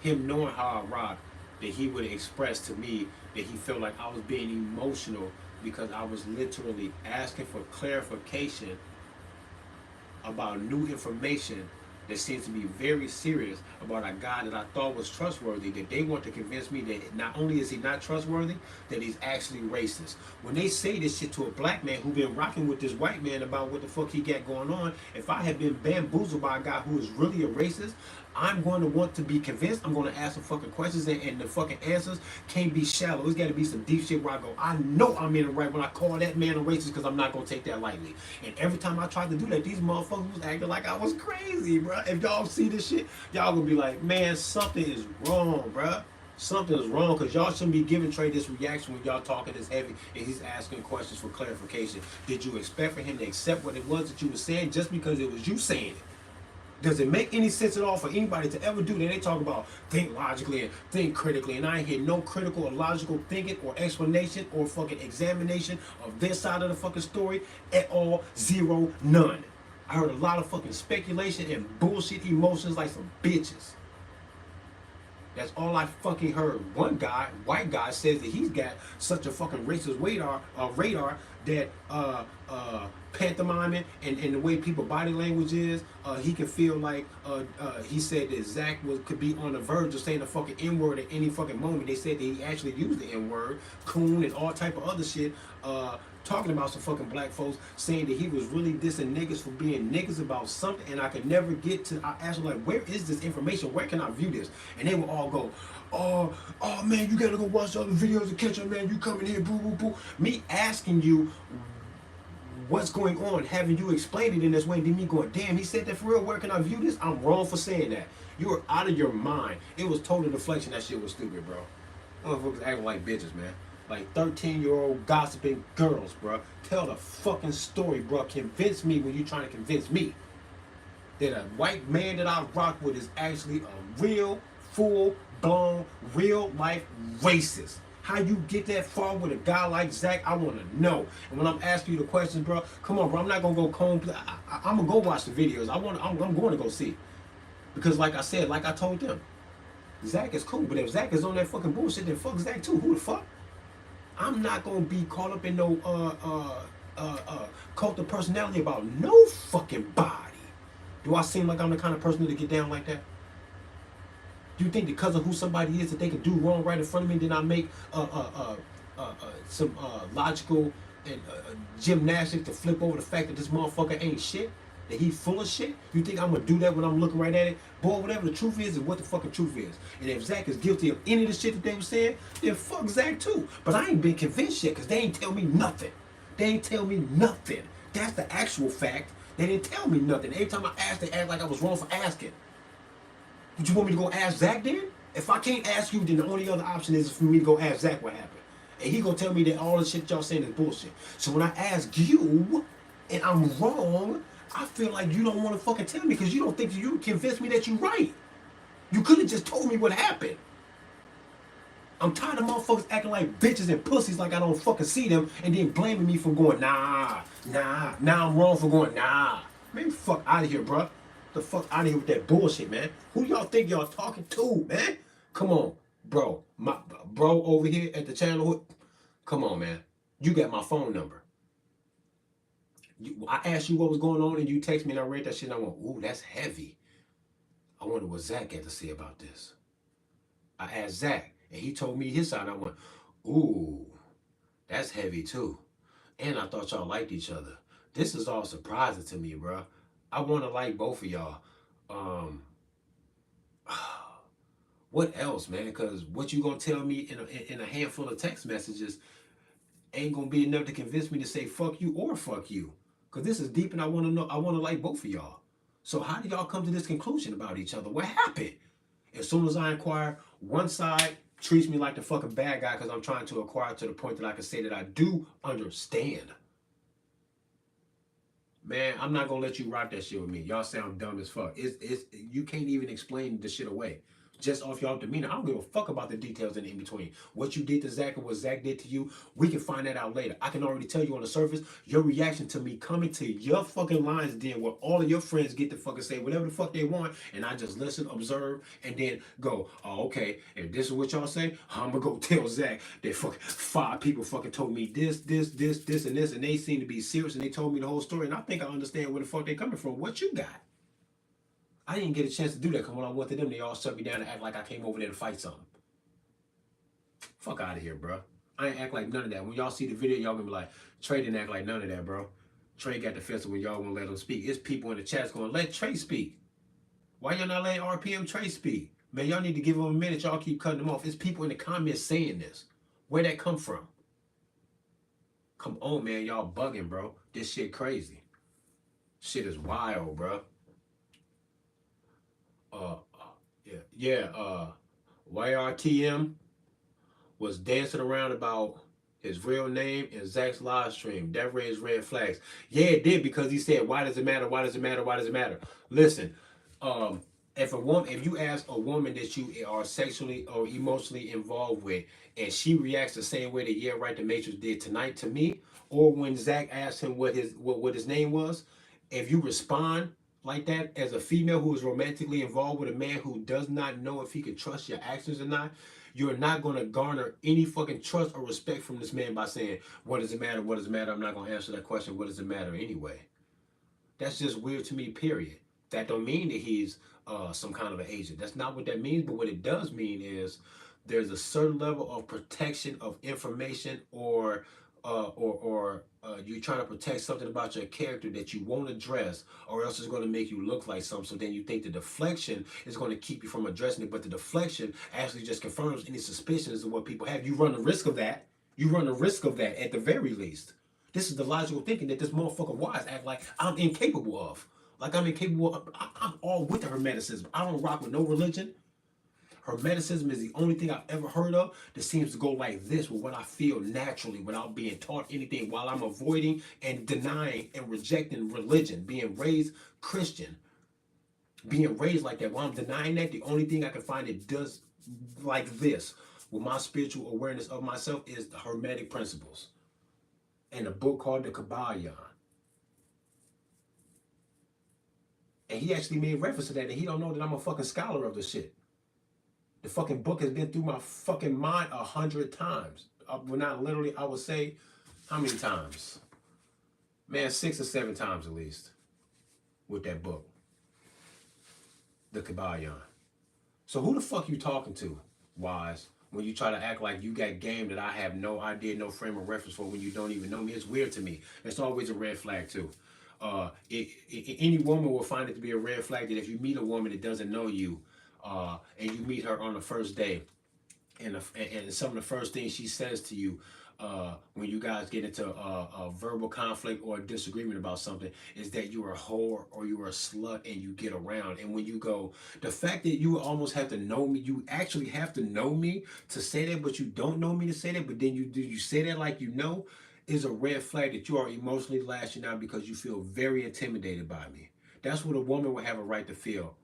Speaker 1: him knowing how I rock, that he would express to me that he felt like I was being emotional because I was literally asking for clarification about new information that seems to be very serious about a guy that I thought was trustworthy, that they want to convince me that not only is he not trustworthy, that he's actually racist. When they say this shit to a black man who been rocking with this white man about what the fuck he got going on, if I had been bamboozled by a guy who is really a racist, I'm going to want to be convinced. I'm going to ask some fucking questions, and the fucking answers can't be shallow. It's got to be some deep shit where I go, I know I'm in the right when I call that man a racist because I'm not going to take that lightly. And every time I tried to do that, these motherfuckers was acting like I was crazy, bro. If y'all see this shit, y'all gonna be like, man, something is wrong, bro. Something is wrong because y'all shouldn't be giving Trey this reaction when y'all talking this heavy and he's asking questions for clarification. Did you expect for him to accept what it was that you were saying just because it was you saying it? Does it make any sense at all for anybody to ever do that? They talk about think logically and think critically, and I ain't hear no critical or logical thinking or explanation or fucking examination of this side of the fucking story at all. Zero, none. I heard a lot of fucking speculation and bullshit emotions like some bitches. That's all I fucking heard. One guy, white guy, says that he's got such a fucking racist radar that pantomiming and the way people body language is, he can feel like he said that Zach could be on the verge of saying the fucking N-word at any fucking moment. They said that he actually used the N-word, coon, and all type of other shit. Talking about some fucking black folks, saying that he was really dissing niggas for being niggas about something, and I could never get to. I asked him like, where is this information? Where can I view this? And they would all go, oh man, you gotta go watch all the videos and catch up, man. You coming here, boo boo boo. Me asking you what's going on, having you explain it in this way, then me going, damn, he said that for real. Where can I view this? I'm wrong for saying that. You were out of your mind. It was total deflection. That shit was stupid, bro. Motherfuckers acting like bitches, man. Like 13-year-old gossiping girls, bro. Tell the fucking story, bro. Convince me when you're trying to convince me that a white man that I rock with is actually a real, full-blown, real-life racist. How you get that far with a guy like Zach, I want to know. And when I'm asking you the questions, bro, come on, bro. I'm not going to go comb. I'm going to go watch the videos. I'm going to go see. Because like I said, like I told them, Zach is cool. But if Zach is on that fucking bullshit, then fuck Zach too. Who the fuck? I'm not gonna be caught up in no cult of personality about no fucking body. Do I seem like I'm the kind of person to get down like that? Do you think because of who somebody is that they can do wrong right in front of me, then I make some logical and gymnastics to flip over the fact that this motherfucker ain't shit? That he full of shit? You think I'm gonna do that when I'm looking right at it? Boy, whatever the truth is what the fucking truth is. And if Zach is guilty of any of the shit that they were saying, then fuck Zach too. But I ain't been convinced yet because they ain't tell me nothing. They ain't tell me nothing. That's the actual fact. They didn't tell me nothing. Every time I asked, they act like I was wrong for asking. Would you want me to go ask Zach then? If I can't ask you, then the only other option is for me to go ask Zach what happened. And he gonna tell me that all the shit y'all saying is bullshit. So when I ask you, and I'm wrong, I feel like you don't want to fucking tell me because you don't think you convince me that you're right. You could have just told me what happened. I'm tired of motherfuckers acting like bitches and pussies like I don't fucking see them and then blaming me for going, nah. Now I'm wrong for going, nah. Man, fuck out of here, bro. The fuck out of here with that bullshit, man. Who y'all think y'all talking to, man? Come on, bro. My bro over here at the channel. Come on, man. You got my phone number. I asked you what was going on and you text me and I read that shit and I went, ooh, that's heavy. I wonder what Zach had to say about this. I asked Zach and he told me his side. I went, ooh, that's heavy too. And I thought y'all liked each other. This is all surprising to me, bro. I want to like both of y'all. What else, man? Because what you gonna tell me in a handful of text messages ain't gonna be enough to convince me to say fuck you or fuck you. Because this is deep and I want to know, I want to like both of y'all. So how do y'all come to this conclusion about each other? What happened? As soon as I inquire, one side treats me like the fucking bad guy because I'm trying to acquire to the point that I can say that I do understand. Man, I'm not gonna let you rock that shit with me. Y'all sound dumb as fuck. You can't even explain the shit away. Just off y'all demeanor. I don't give a fuck about the details in between. What you did to Zach and what Zach did to you, we can find that out later. I can already tell you on the surface, your reaction to me coming to your fucking lines then where all of your friends get to fucking say whatever the fuck they want and I just listen, observe, and then go, oh, okay, if this is what y'all say, I'm gonna go tell Zach that fucking 5 people fucking told me this, and this, and they seem to be serious and they told me the whole story and I think I understand where the fuck they coming from. What you got? I didn't get a chance to do that because when I went to them, they all shut me down and act like I came over there to fight something. Fuck out of here, bro. I ain't act like none of that. When y'all see the video, y'all gonna be like, Trey didn't act like none of that, bro. Trey got defensive when y'all won't let him speak. It's people in the chats going, let Trey speak. Why y'all not letting RPM Trey speak? Man, y'all need to give him a minute. Y'all keep cutting him off. It's people in the comments saying this. Where'd that come from? Come on, man. Y'all bugging, bro. This shit crazy. Shit is wild, bro. Uh, YRTM was dancing around about his real name in Zach's live stream. That raised red flags. Yeah, it did, because he said, "Why does it matter? Why does it matter? Why does it matter?" Listen, if you ask a woman that you are sexually or emotionally involved with, and she reacts the same way that Yeah Right the Matrix did tonight to me, or when Zach asked him what his name was, if you respond like that as a female who is romantically involved with a man who does not know if he can trust your actions or not, you're not going to garner any fucking trust or respect from this man by saying, "What does it matter? What does it matter?" I'm not going to answer that question. What does it matter anyway? That's just weird to me, period. That don't mean that he's some kind of an agent. That's not what that means. But what it does mean is there's a certain level of protection of information, or you trying to protect something about your character that you won't address, or else it's going to make you look like something. So then you think the deflection is going to keep you from addressing it, but the deflection actually just confirms any suspicions of what people have. You run the risk of that. You run the risk of that at the very least. This is the logical thinking that this motherfucker Wise act like I'm incapable of. Like I'm incapable of. I'm all with the Hermeticism. I don't rock with no religion. Hermeticism is the only thing I've ever heard of that seems to go like this with what I feel naturally without being taught anything, while I'm avoiding and denying and rejecting religion, being raised Christian, being raised like that. While I'm denying that, the only thing I can find that does like this with my spiritual awareness of myself is the Hermetic principles and a book called the Kabbalion. And he actually made reference to that, and he don't know that I'm a fucking scholar of the shit. The fucking book has been through my fucking mind 100 times. Well, not literally, I would say, how many times? Man, 6 or 7 times at least with that book, the Kabbalion. So who the fuck you talking to, Wise, when you try to act like you got game that I have no idea, no frame of reference for when you don't even know me? It's weird to me. It's always a red flag too. Any woman will find it to be a red flag that if you meet a woman that doesn't know you, and you meet her on the first day, and some of the first things she says to you when you guys get into a verbal conflict or a disagreement about something is that you're a whore or you're a slut and you get around. And when you go, the fact that you almost have to know me, you actually have to know me to say that, but you don't know me to say that, but then you say that like you know, is a red flag that you are emotionally lashing out because you feel very intimidated by me. That's what a woman would have a right to feel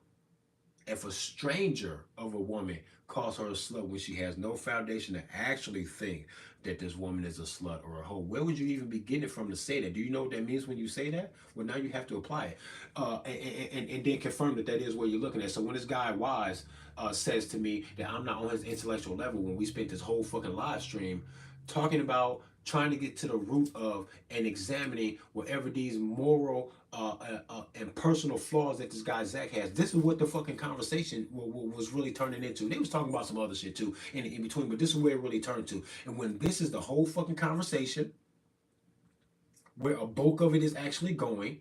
Speaker 1: if a stranger of a woman calls her a slut when she has no foundation to actually think that this woman is a slut or a hoe. Where would you even be getting it from to say that? Do you know what that means when you say that? Well, now you have to apply it and then confirm that that is what you're looking at. So when this guy Wise says to me that I'm not on his intellectual level, when we spent this whole fucking live stream talking about trying to get to the root of and examining whatever these moral and personal flaws that this guy Zach has. This is what the fucking conversation was really turning into. They was talking about some other shit too in between, but this is where it really turned to. And when this is the whole fucking conversation, where a bulk of it is actually going,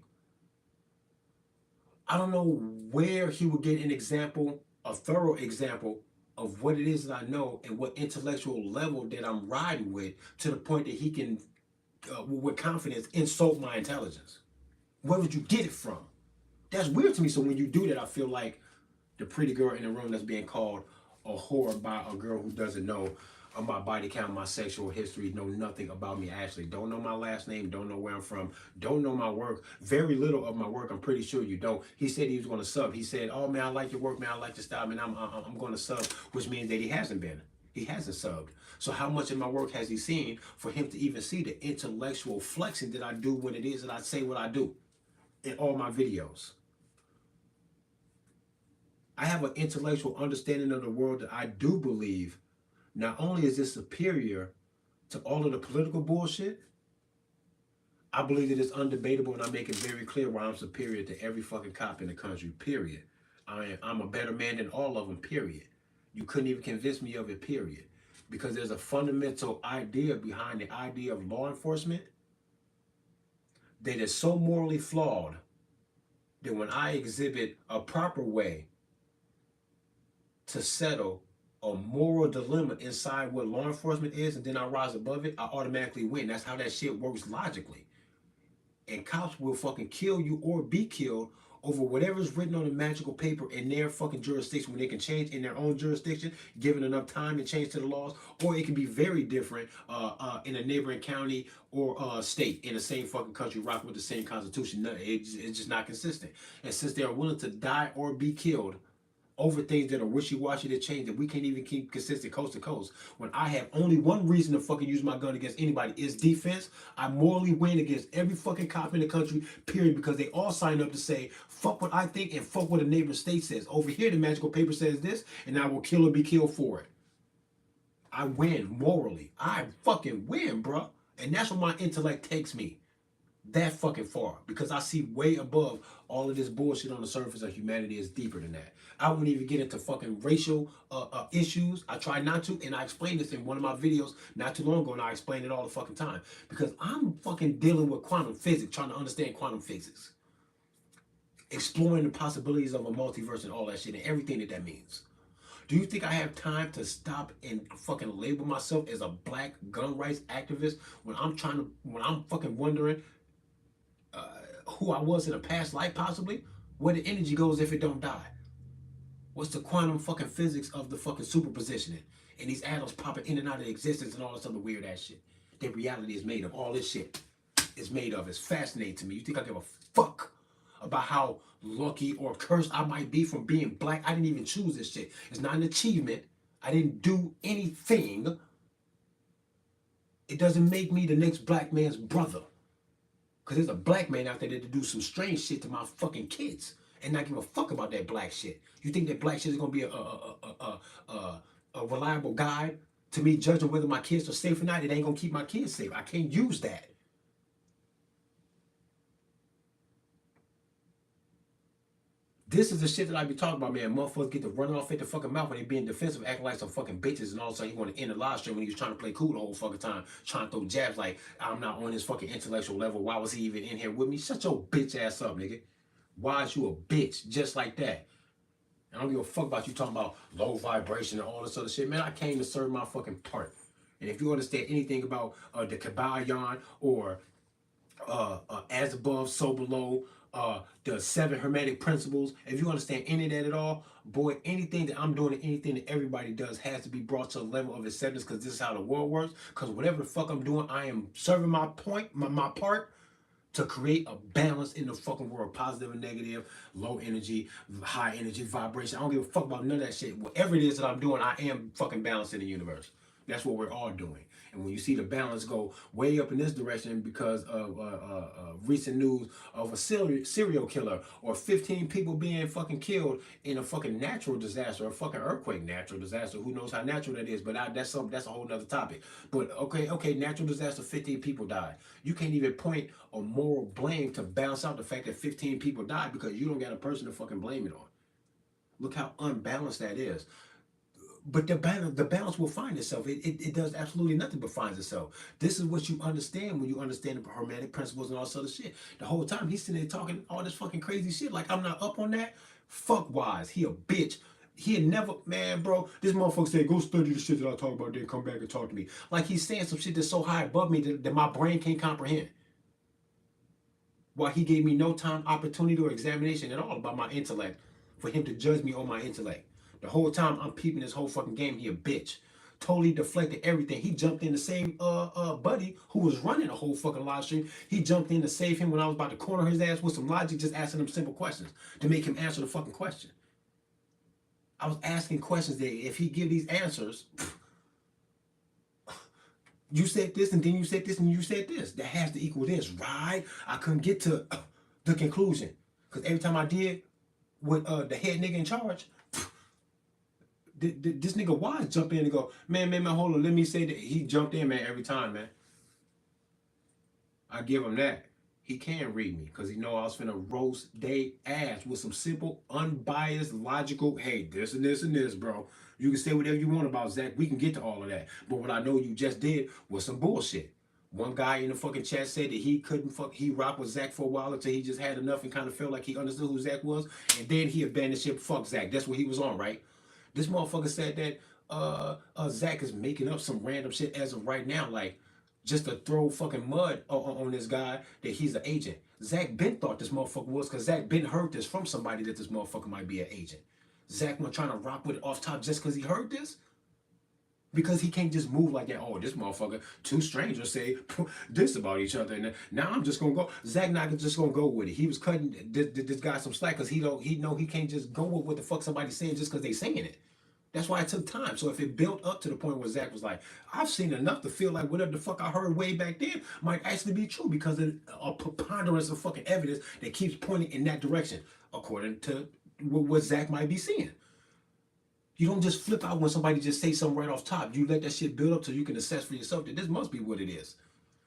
Speaker 1: I don't know where he would get an example, a thorough example of what it is that I know and what intellectual level that I'm riding with, to the point that he can, with confidence, insult my intelligence. Where would you get it from? That's weird to me. So when you do that, I feel like the pretty girl in the room that's being called a whore by a girl who doesn't know my body count, my sexual history, know nothing about me actually. Don't know my last name, don't know where I'm from, don't know my work. Very little of my work, I'm pretty sure you don't. He said he was going to sub. He said, "Oh man, I like your work, man. I like your style, man. I'm going to sub," which means that he hasn't been. He hasn't subbed. So how much of my work has he seen for him to even see the intellectual flexing that I do when it is that I say what I do in all my videos? I have an intellectual understanding of the world that I do believe not only is this superior to all of the political bullshit, I believe that it's undebatable, and I make it very clear why I'm superior to every fucking cop in the country, period. I'm a better man than all of them, period. You couldn't even convince me of it, period. Because there's a fundamental idea behind the idea of law enforcement that is so morally flawed then when I exhibit a proper way to settle a moral dilemma inside what law enforcement is, and then I rise above it, I automatically win. That's how that shit works logically. And cops will fucking kill you or be killed over whatever's written on a magical paper in their fucking jurisdiction when they can change in their own jurisdiction, given enough time and change to the laws, or it can be very different in a neighboring county or state in the same fucking country rocking with the same constitution. No, it's just not consistent. And since they are willing to die or be killed over things that are wishy-washy to change that we can't even keep consistent coast to coast. When I have only one reason to fucking use my gun against anybody is defense, I morally win against every fucking cop in the country, period, because they all sign up to say, fuck what I think and fuck what a neighboring state says. Over here, the magical paper says this, and I will kill or be killed for it. I win morally. I fucking win, bro. And that's what my intellect takes me that fucking far, because I see way above all of this bullshit on the surface of humanity is deeper than that. I wouldn't even get into fucking racial issues. I try not to, and I explained this in one of my videos not too long ago, and I explain it all the fucking time, because I'm fucking dealing with quantum physics, trying to understand quantum physics, exploring the possibilities of a multiverse and all that shit and everything that that means. Do you think I have time to stop and fucking label myself as a black gun rights activist when I'm fucking wondering who I was in a past life, possibly? Where the energy goes if it don't die? What's the quantum fucking physics of the fucking superpositioning? And these atoms popping in and out of existence and all this other weird ass shit. That reality is made of. All this shit is made of. It's fascinating to me. You think I give a fuck about how lucky or cursed I might be from being black? I didn't even choose this shit. It's not an achievement. I didn't do anything. It doesn't make me the next black man's brother. Because there's a black man out there that do some strange shit to my fucking kids and not give a fuck about that black shit. You think that black shit is going to be a reliable guide to me judging whether my kids are safe or not? It ain't going to keep my kids safe. I can't use that. This is the shit that I be talking about, man. Motherfuckers get to run off at the fucking mouth when they being defensive, acting like some fucking bitches, and all of a sudden you want to end the live stream when he was trying to play cool the whole fucking time, trying to throw jabs like, I'm not on his fucking intellectual level. Why was he even in here with me? Shut your bitch ass up, nigga. Why is you a bitch just like that? I don't give a fuck about you talking about low vibration and all this other shit. Man, I came to serve my fucking part. And if you understand anything about the Kabbalion or as above, so below, the 7 Hermetic principles, if you understand any of that at all, boy, anything that I'm doing and anything that everybody does has to be brought to a level of acceptance, because this is how the world works. Because whatever the fuck I'm doing, I am serving my point, my part, to create a balance in the fucking world, positive and negative, low energy, high energy, vibration. I don't give a fuck about none of that shit. Whatever it is that I'm doing, I am fucking balancing the universe. That's what we're all doing. And when you see the balance go way up in this direction because of recent news of a serial killer or 15 people being fucking killed in a fucking natural disaster, a fucking earthquake, natural disaster, who knows how natural that is, but that's a whole nother topic. But okay, natural disaster, 15 people died. You can't even point a moral blame to balance out the fact that 15 people died because you don't got a person to fucking blame it on. Look how unbalanced that is. But the balance will find itself. It does absolutely nothing but finds itself. This is what you understand when you understand the Hermetic principles and all this other shit. The whole time he's sitting there talking all this fucking crazy shit like I'm not up on that. Fuck wise. He a bitch. He had never, man, bro. This motherfucker said, go study the shit that I talk about, then come back and talk to me. Like he's saying some shit that's so high above me that my brain can't comprehend. While he gave me no time, opportunity, or examination at all about my intellect for him to judge me on my intellect. The whole time I'm peeping this whole fucking game, he a bitch. Totally deflected everything. He jumped in to save buddy who was running the whole fucking live stream. He jumped in to save him when I was about to corner his ass with some logic, just asking him simple questions to make him answer the fucking question. I was asking questions that if he give these answers, you said this and then you said this and you said this. That has to equal this, right? I couldn't get to the conclusion. Because every time I did with the head nigga in charge, this nigga Wise jump in and go, man, hold on, let me say that. He jumped in, man, every time, man. I give him that. He can read me because he know I was finna roast they ass with some simple, unbiased, logical, hey, this and this and this, bro. You can say whatever you want about Zach. We can get to all of that. But what I know you just did was some bullshit. One guy in the fucking chat said that he couldn't he rocked with Zach for a while until he just had enough and kind of felt like he understood who Zach was, and then he abandoned ship. Fuck Zach. That's what he was on, right? This motherfucker said that Zach is making up some random shit as of right now, like just to throw fucking mud on this guy that he's an agent. Zach Ben thought this motherfucker was, because Zach Ben heard this from somebody that this motherfucker might be an agent. Zach was trying to rock with it off top just because he heard this. Because he can't just move like that. Oh, this motherfucker, two strangers say this about each other, and now I'm just gonna go. Zach not just gonna go with it. He was cutting this guy some slack because he know he can't just go with what the fuck somebody's saying just because they saying it. That's why it took time. So if it built up to the point where Zach was like, I've seen enough to feel like whatever the fuck I heard way back then might actually be true because of a preponderance of fucking evidence that keeps pointing in that direction, according to what Zach might be seeing. You don't just flip out when somebody just say something right off top. You let that shit build up so you can assess for yourself that this must be what it is.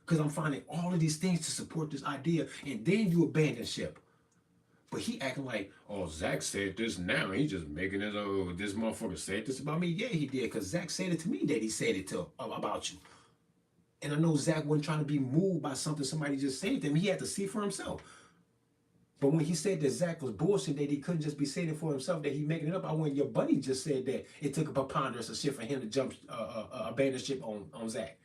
Speaker 1: Because I'm finding all of these things to support this idea, and then you abandon ship. But he acting like, oh, Zach said this now. He just making it, oh, this motherfucker said this about me. Yeah, he did, because Zach said it to me that he said it to about you. And I know Zach wasn't trying to be moved by something somebody just said to him. He had to see for himself. But when he said that Zach was bullshit, that he couldn't just be saying it for himself, that he making it up, I went, your buddy just said that it took a preponderance of shit for him to jump abandon ship on Zach.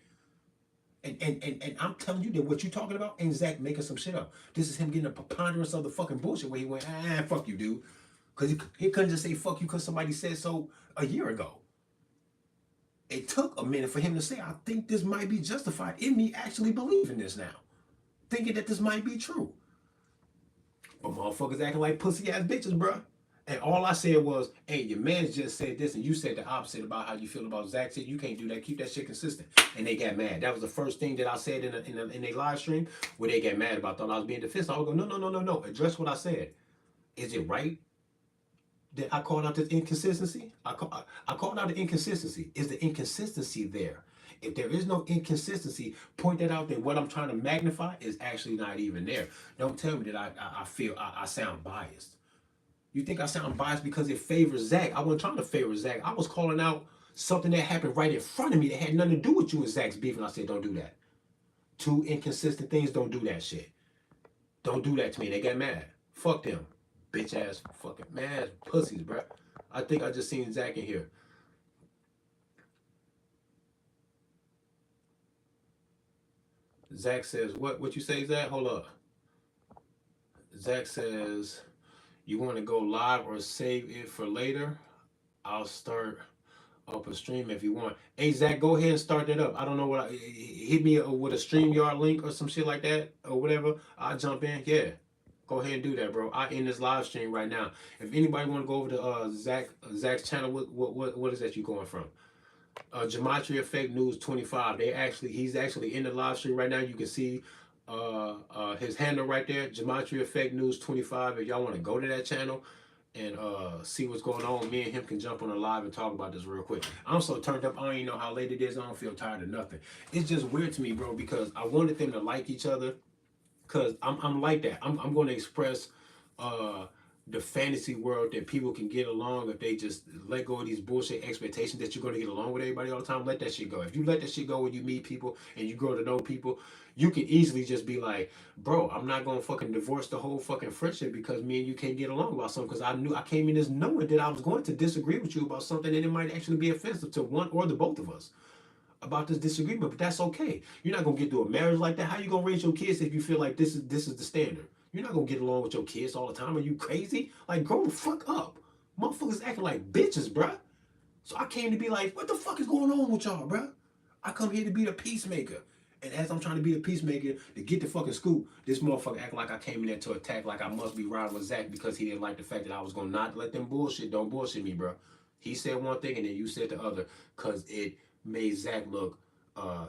Speaker 1: And I'm telling you that what you talking about ain't Zach making some shit up. This is him getting a preponderance of the fucking bullshit where he went, fuck you, dude. Because he couldn't just say fuck you because somebody said so a year ago. It took a minute for him to say, I think this might be justified in me actually believing this now. Thinking that this might be true. But motherfuckers acting like pussy ass bitches, bruh. And all I said was, hey, your man just said this and you said the opposite about how you feel about Zach. Said you can't do that. Keep that shit consistent. And they got mad. That was the first thing that I said in a live stream where they got mad about. Thought I was being defensive. I would go, no. Address what I said. Is it right that I called out this inconsistency? I called out the inconsistency. Is the inconsistency there? If there is no inconsistency, point that out that what I'm trying to magnify is actually not even there. Don't tell me that I feel I sound biased. You think I sound biased because it favors Zach? I wasn't trying to favor Zach. I was calling out something that happened right in front of me that had nothing to do with you and Zach's beef, and I said, don't do that. Two inconsistent things, don't do that shit. Don't do that to me. They got mad. Fuck them. Bitch ass fucking mad pussies, bro. I think I just seen Zach in here. Zach says, what you say, Zach? Hold up. Zach says, you want to go live or save it for later? I'll start up a stream if you want. Hey, Zach, go ahead and start that up. I don't know what, hit me with a StreamYard link or some shit like that or whatever. I'll jump in. Yeah. Go ahead and do that, bro. I end this live stream right now. If anybody want to go over to Zach's channel, what is that you going from? Gematria Fake News 25. He's actually in the live stream right now. You can see his handle right there, Gematria Fake News 25. If y'all want to go to that channel and see what's going on, me and him can jump on a live and talk about this real quick. I'm so turned up. I don't even know how late it is. I don't feel tired of nothing. It's just weird to me, bro, because I wanted them to like each other. Because I'm like that. I'm going to express the fantasy world that people can get along if they just let go of these bullshit expectations that you're going to get along with everybody all the time. Let that shit go. If you let that shit go when you meet people and you grow to know people, you can easily just be like, bro, I'm not going to fucking divorce the whole fucking friendship because me and you can't get along about something, because I came in this knowing that I was going to disagree with you about something and it might actually be offensive to one or the both of us about this disagreement, but that's okay. You're not gonna get through a marriage like that. How you gonna raise your kids if you feel like this is the standard? You're not gonna get along with your kids all the time. Are you crazy? Like, grow the fuck up. Motherfuckers acting like bitches, bruh. So I came to be like, what the fuck is going on with y'all, bruh? I come here to be the peacemaker. And as I'm trying to be the peacemaker to get the fucking scoop, this motherfucker acting like I came in there to attack, like I must be riding with Zach because he didn't like the fact that I was gonna not let them bullshit. Don't bullshit me, bruh. He said one thing and then you said the other, because it made Zach look,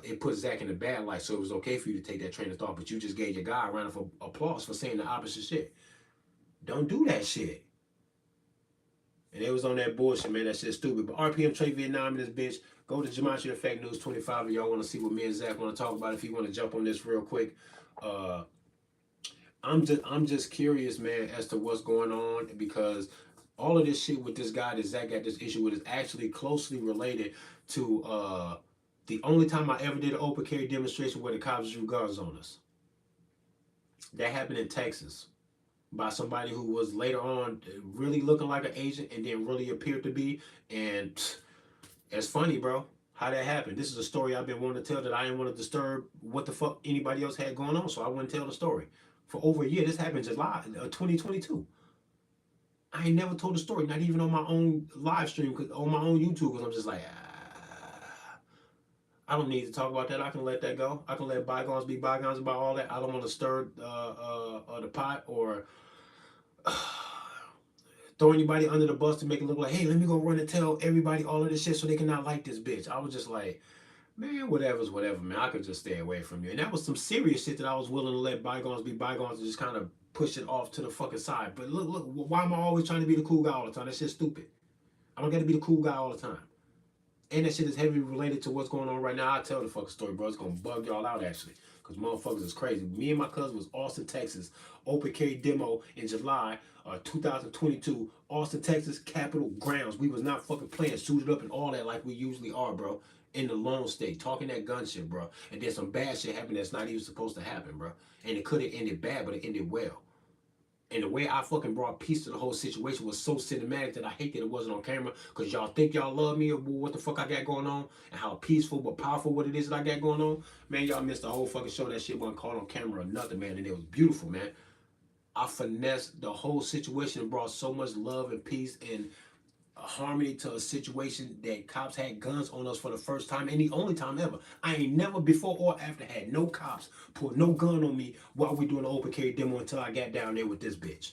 Speaker 1: it put Zach in a bad light, so it was okay for you to take that train of thought, but you just gave your guy a round of applause for saying the opposite shit. Don't do that shit. And it was on that bullshit, man. That shit's stupid. But RPM Trade Vietnam in this bitch. Go to Gematria Effect News 25 if y'all want to see what me and Zach want to talk about. If you want to jump on this real quick. I'm just curious, man, as to what's going on, because all of this shit with this guy that Zach got this issue with is actually closely related to The only time I ever did an open carry demonstration where the cops drew guns on us. That happened in Texas by somebody who was later on really looking like an agent and then really appeared to be. And it's funny, bro, how that happened. This is a story I've been wanting to tell that I didn't want to disturb what the fuck anybody else had going on, so I wouldn't tell the story. For over a year, this happened July 2022. I ain't never told the story, not even on my own live stream, on my own YouTube, because I'm just like, I don't need to talk about that. I can let that go. I can let bygones be bygones about all that. I don't want to stir the pot or throw anybody under the bus to make it look like, hey, let me go run and tell everybody all of this shit so they cannot like this bitch. I was just like, man, whatever's whatever, man. I could just stay away from you. And that was some serious shit that I was willing to let bygones be bygones and just kind of push it off to the fucking side. But look, why am I always trying to be the cool guy all the time? That shit's stupid. I don't got to be the cool guy all the time. And that shit is heavily related to what's going on right now. I'll tell the fucking story, bro. It's going to bug y'all out, actually. Because motherfuckers is crazy. Me and my cousin was Austin, Texas. Open carry demo in July 2022. Austin, Texas, Capitol grounds. We was not fucking playing, suited up and all that like we usually are, bro. In the Lone State, talking that gun shit, bro. And then some bad shit happened that's not even supposed to happen, bro. And it could have ended bad, but it ended well. And the way I fucking brought peace to the whole situation was so cinematic that I hate that it wasn't on camera. Because y'all think y'all love me or what the fuck I got going on. And how peaceful but powerful what it is that I got going on. Man, y'all missed the whole fucking show. That shit wasn't caught on camera or nothing, man. And it was beautiful, man. I finessed the whole situation and brought so much love and peace and harmony to a situation that cops had guns on us for the first time and the only time ever. I ain't never before or after had no cops pull no gun on me while we doing the open carry demo until I got down there with this bitch.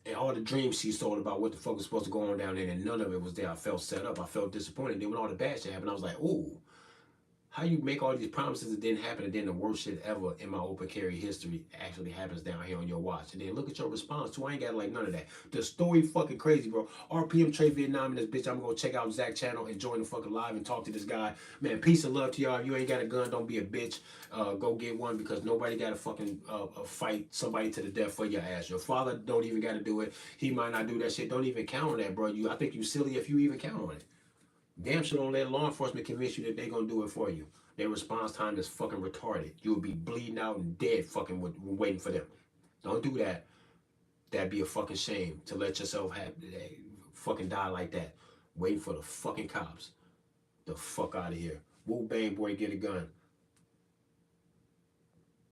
Speaker 1: And all the dreams she sold about what the fuck was supposed to go on down there, and none of it was there. I felt set up. I felt disappointed. Then when all the bad shit happened, I was like, ooh, how you make all these promises that didn't happen, and then the worst shit ever in my open carry history actually happens down here on your watch. And then look at your response too. I ain't got like none of that. The story fucking crazy, bro. RPM Trade Vietnam and this bitch. I'm gonna check out Zach channel and join the fucking live and talk to this guy. Man, peace and love to y'all. If you ain't got a gun, don't be a bitch. Go get one because nobody got to fucking fight somebody to the death for your ass. Your father don't even got to do it. He might not do that shit. Don't even count on that, bro. I think you silly if you even count on it. Damn sure don't let law enforcement convince you that they gonna do it for you. Their response time is fucking retarded. You'll be bleeding out and dead fucking waiting for them. Don't do that. That'd be a fucking shame to let yourself fucking die like that. Waiting for the fucking cops. The fuck out of here. Woo bang boy, get a gun.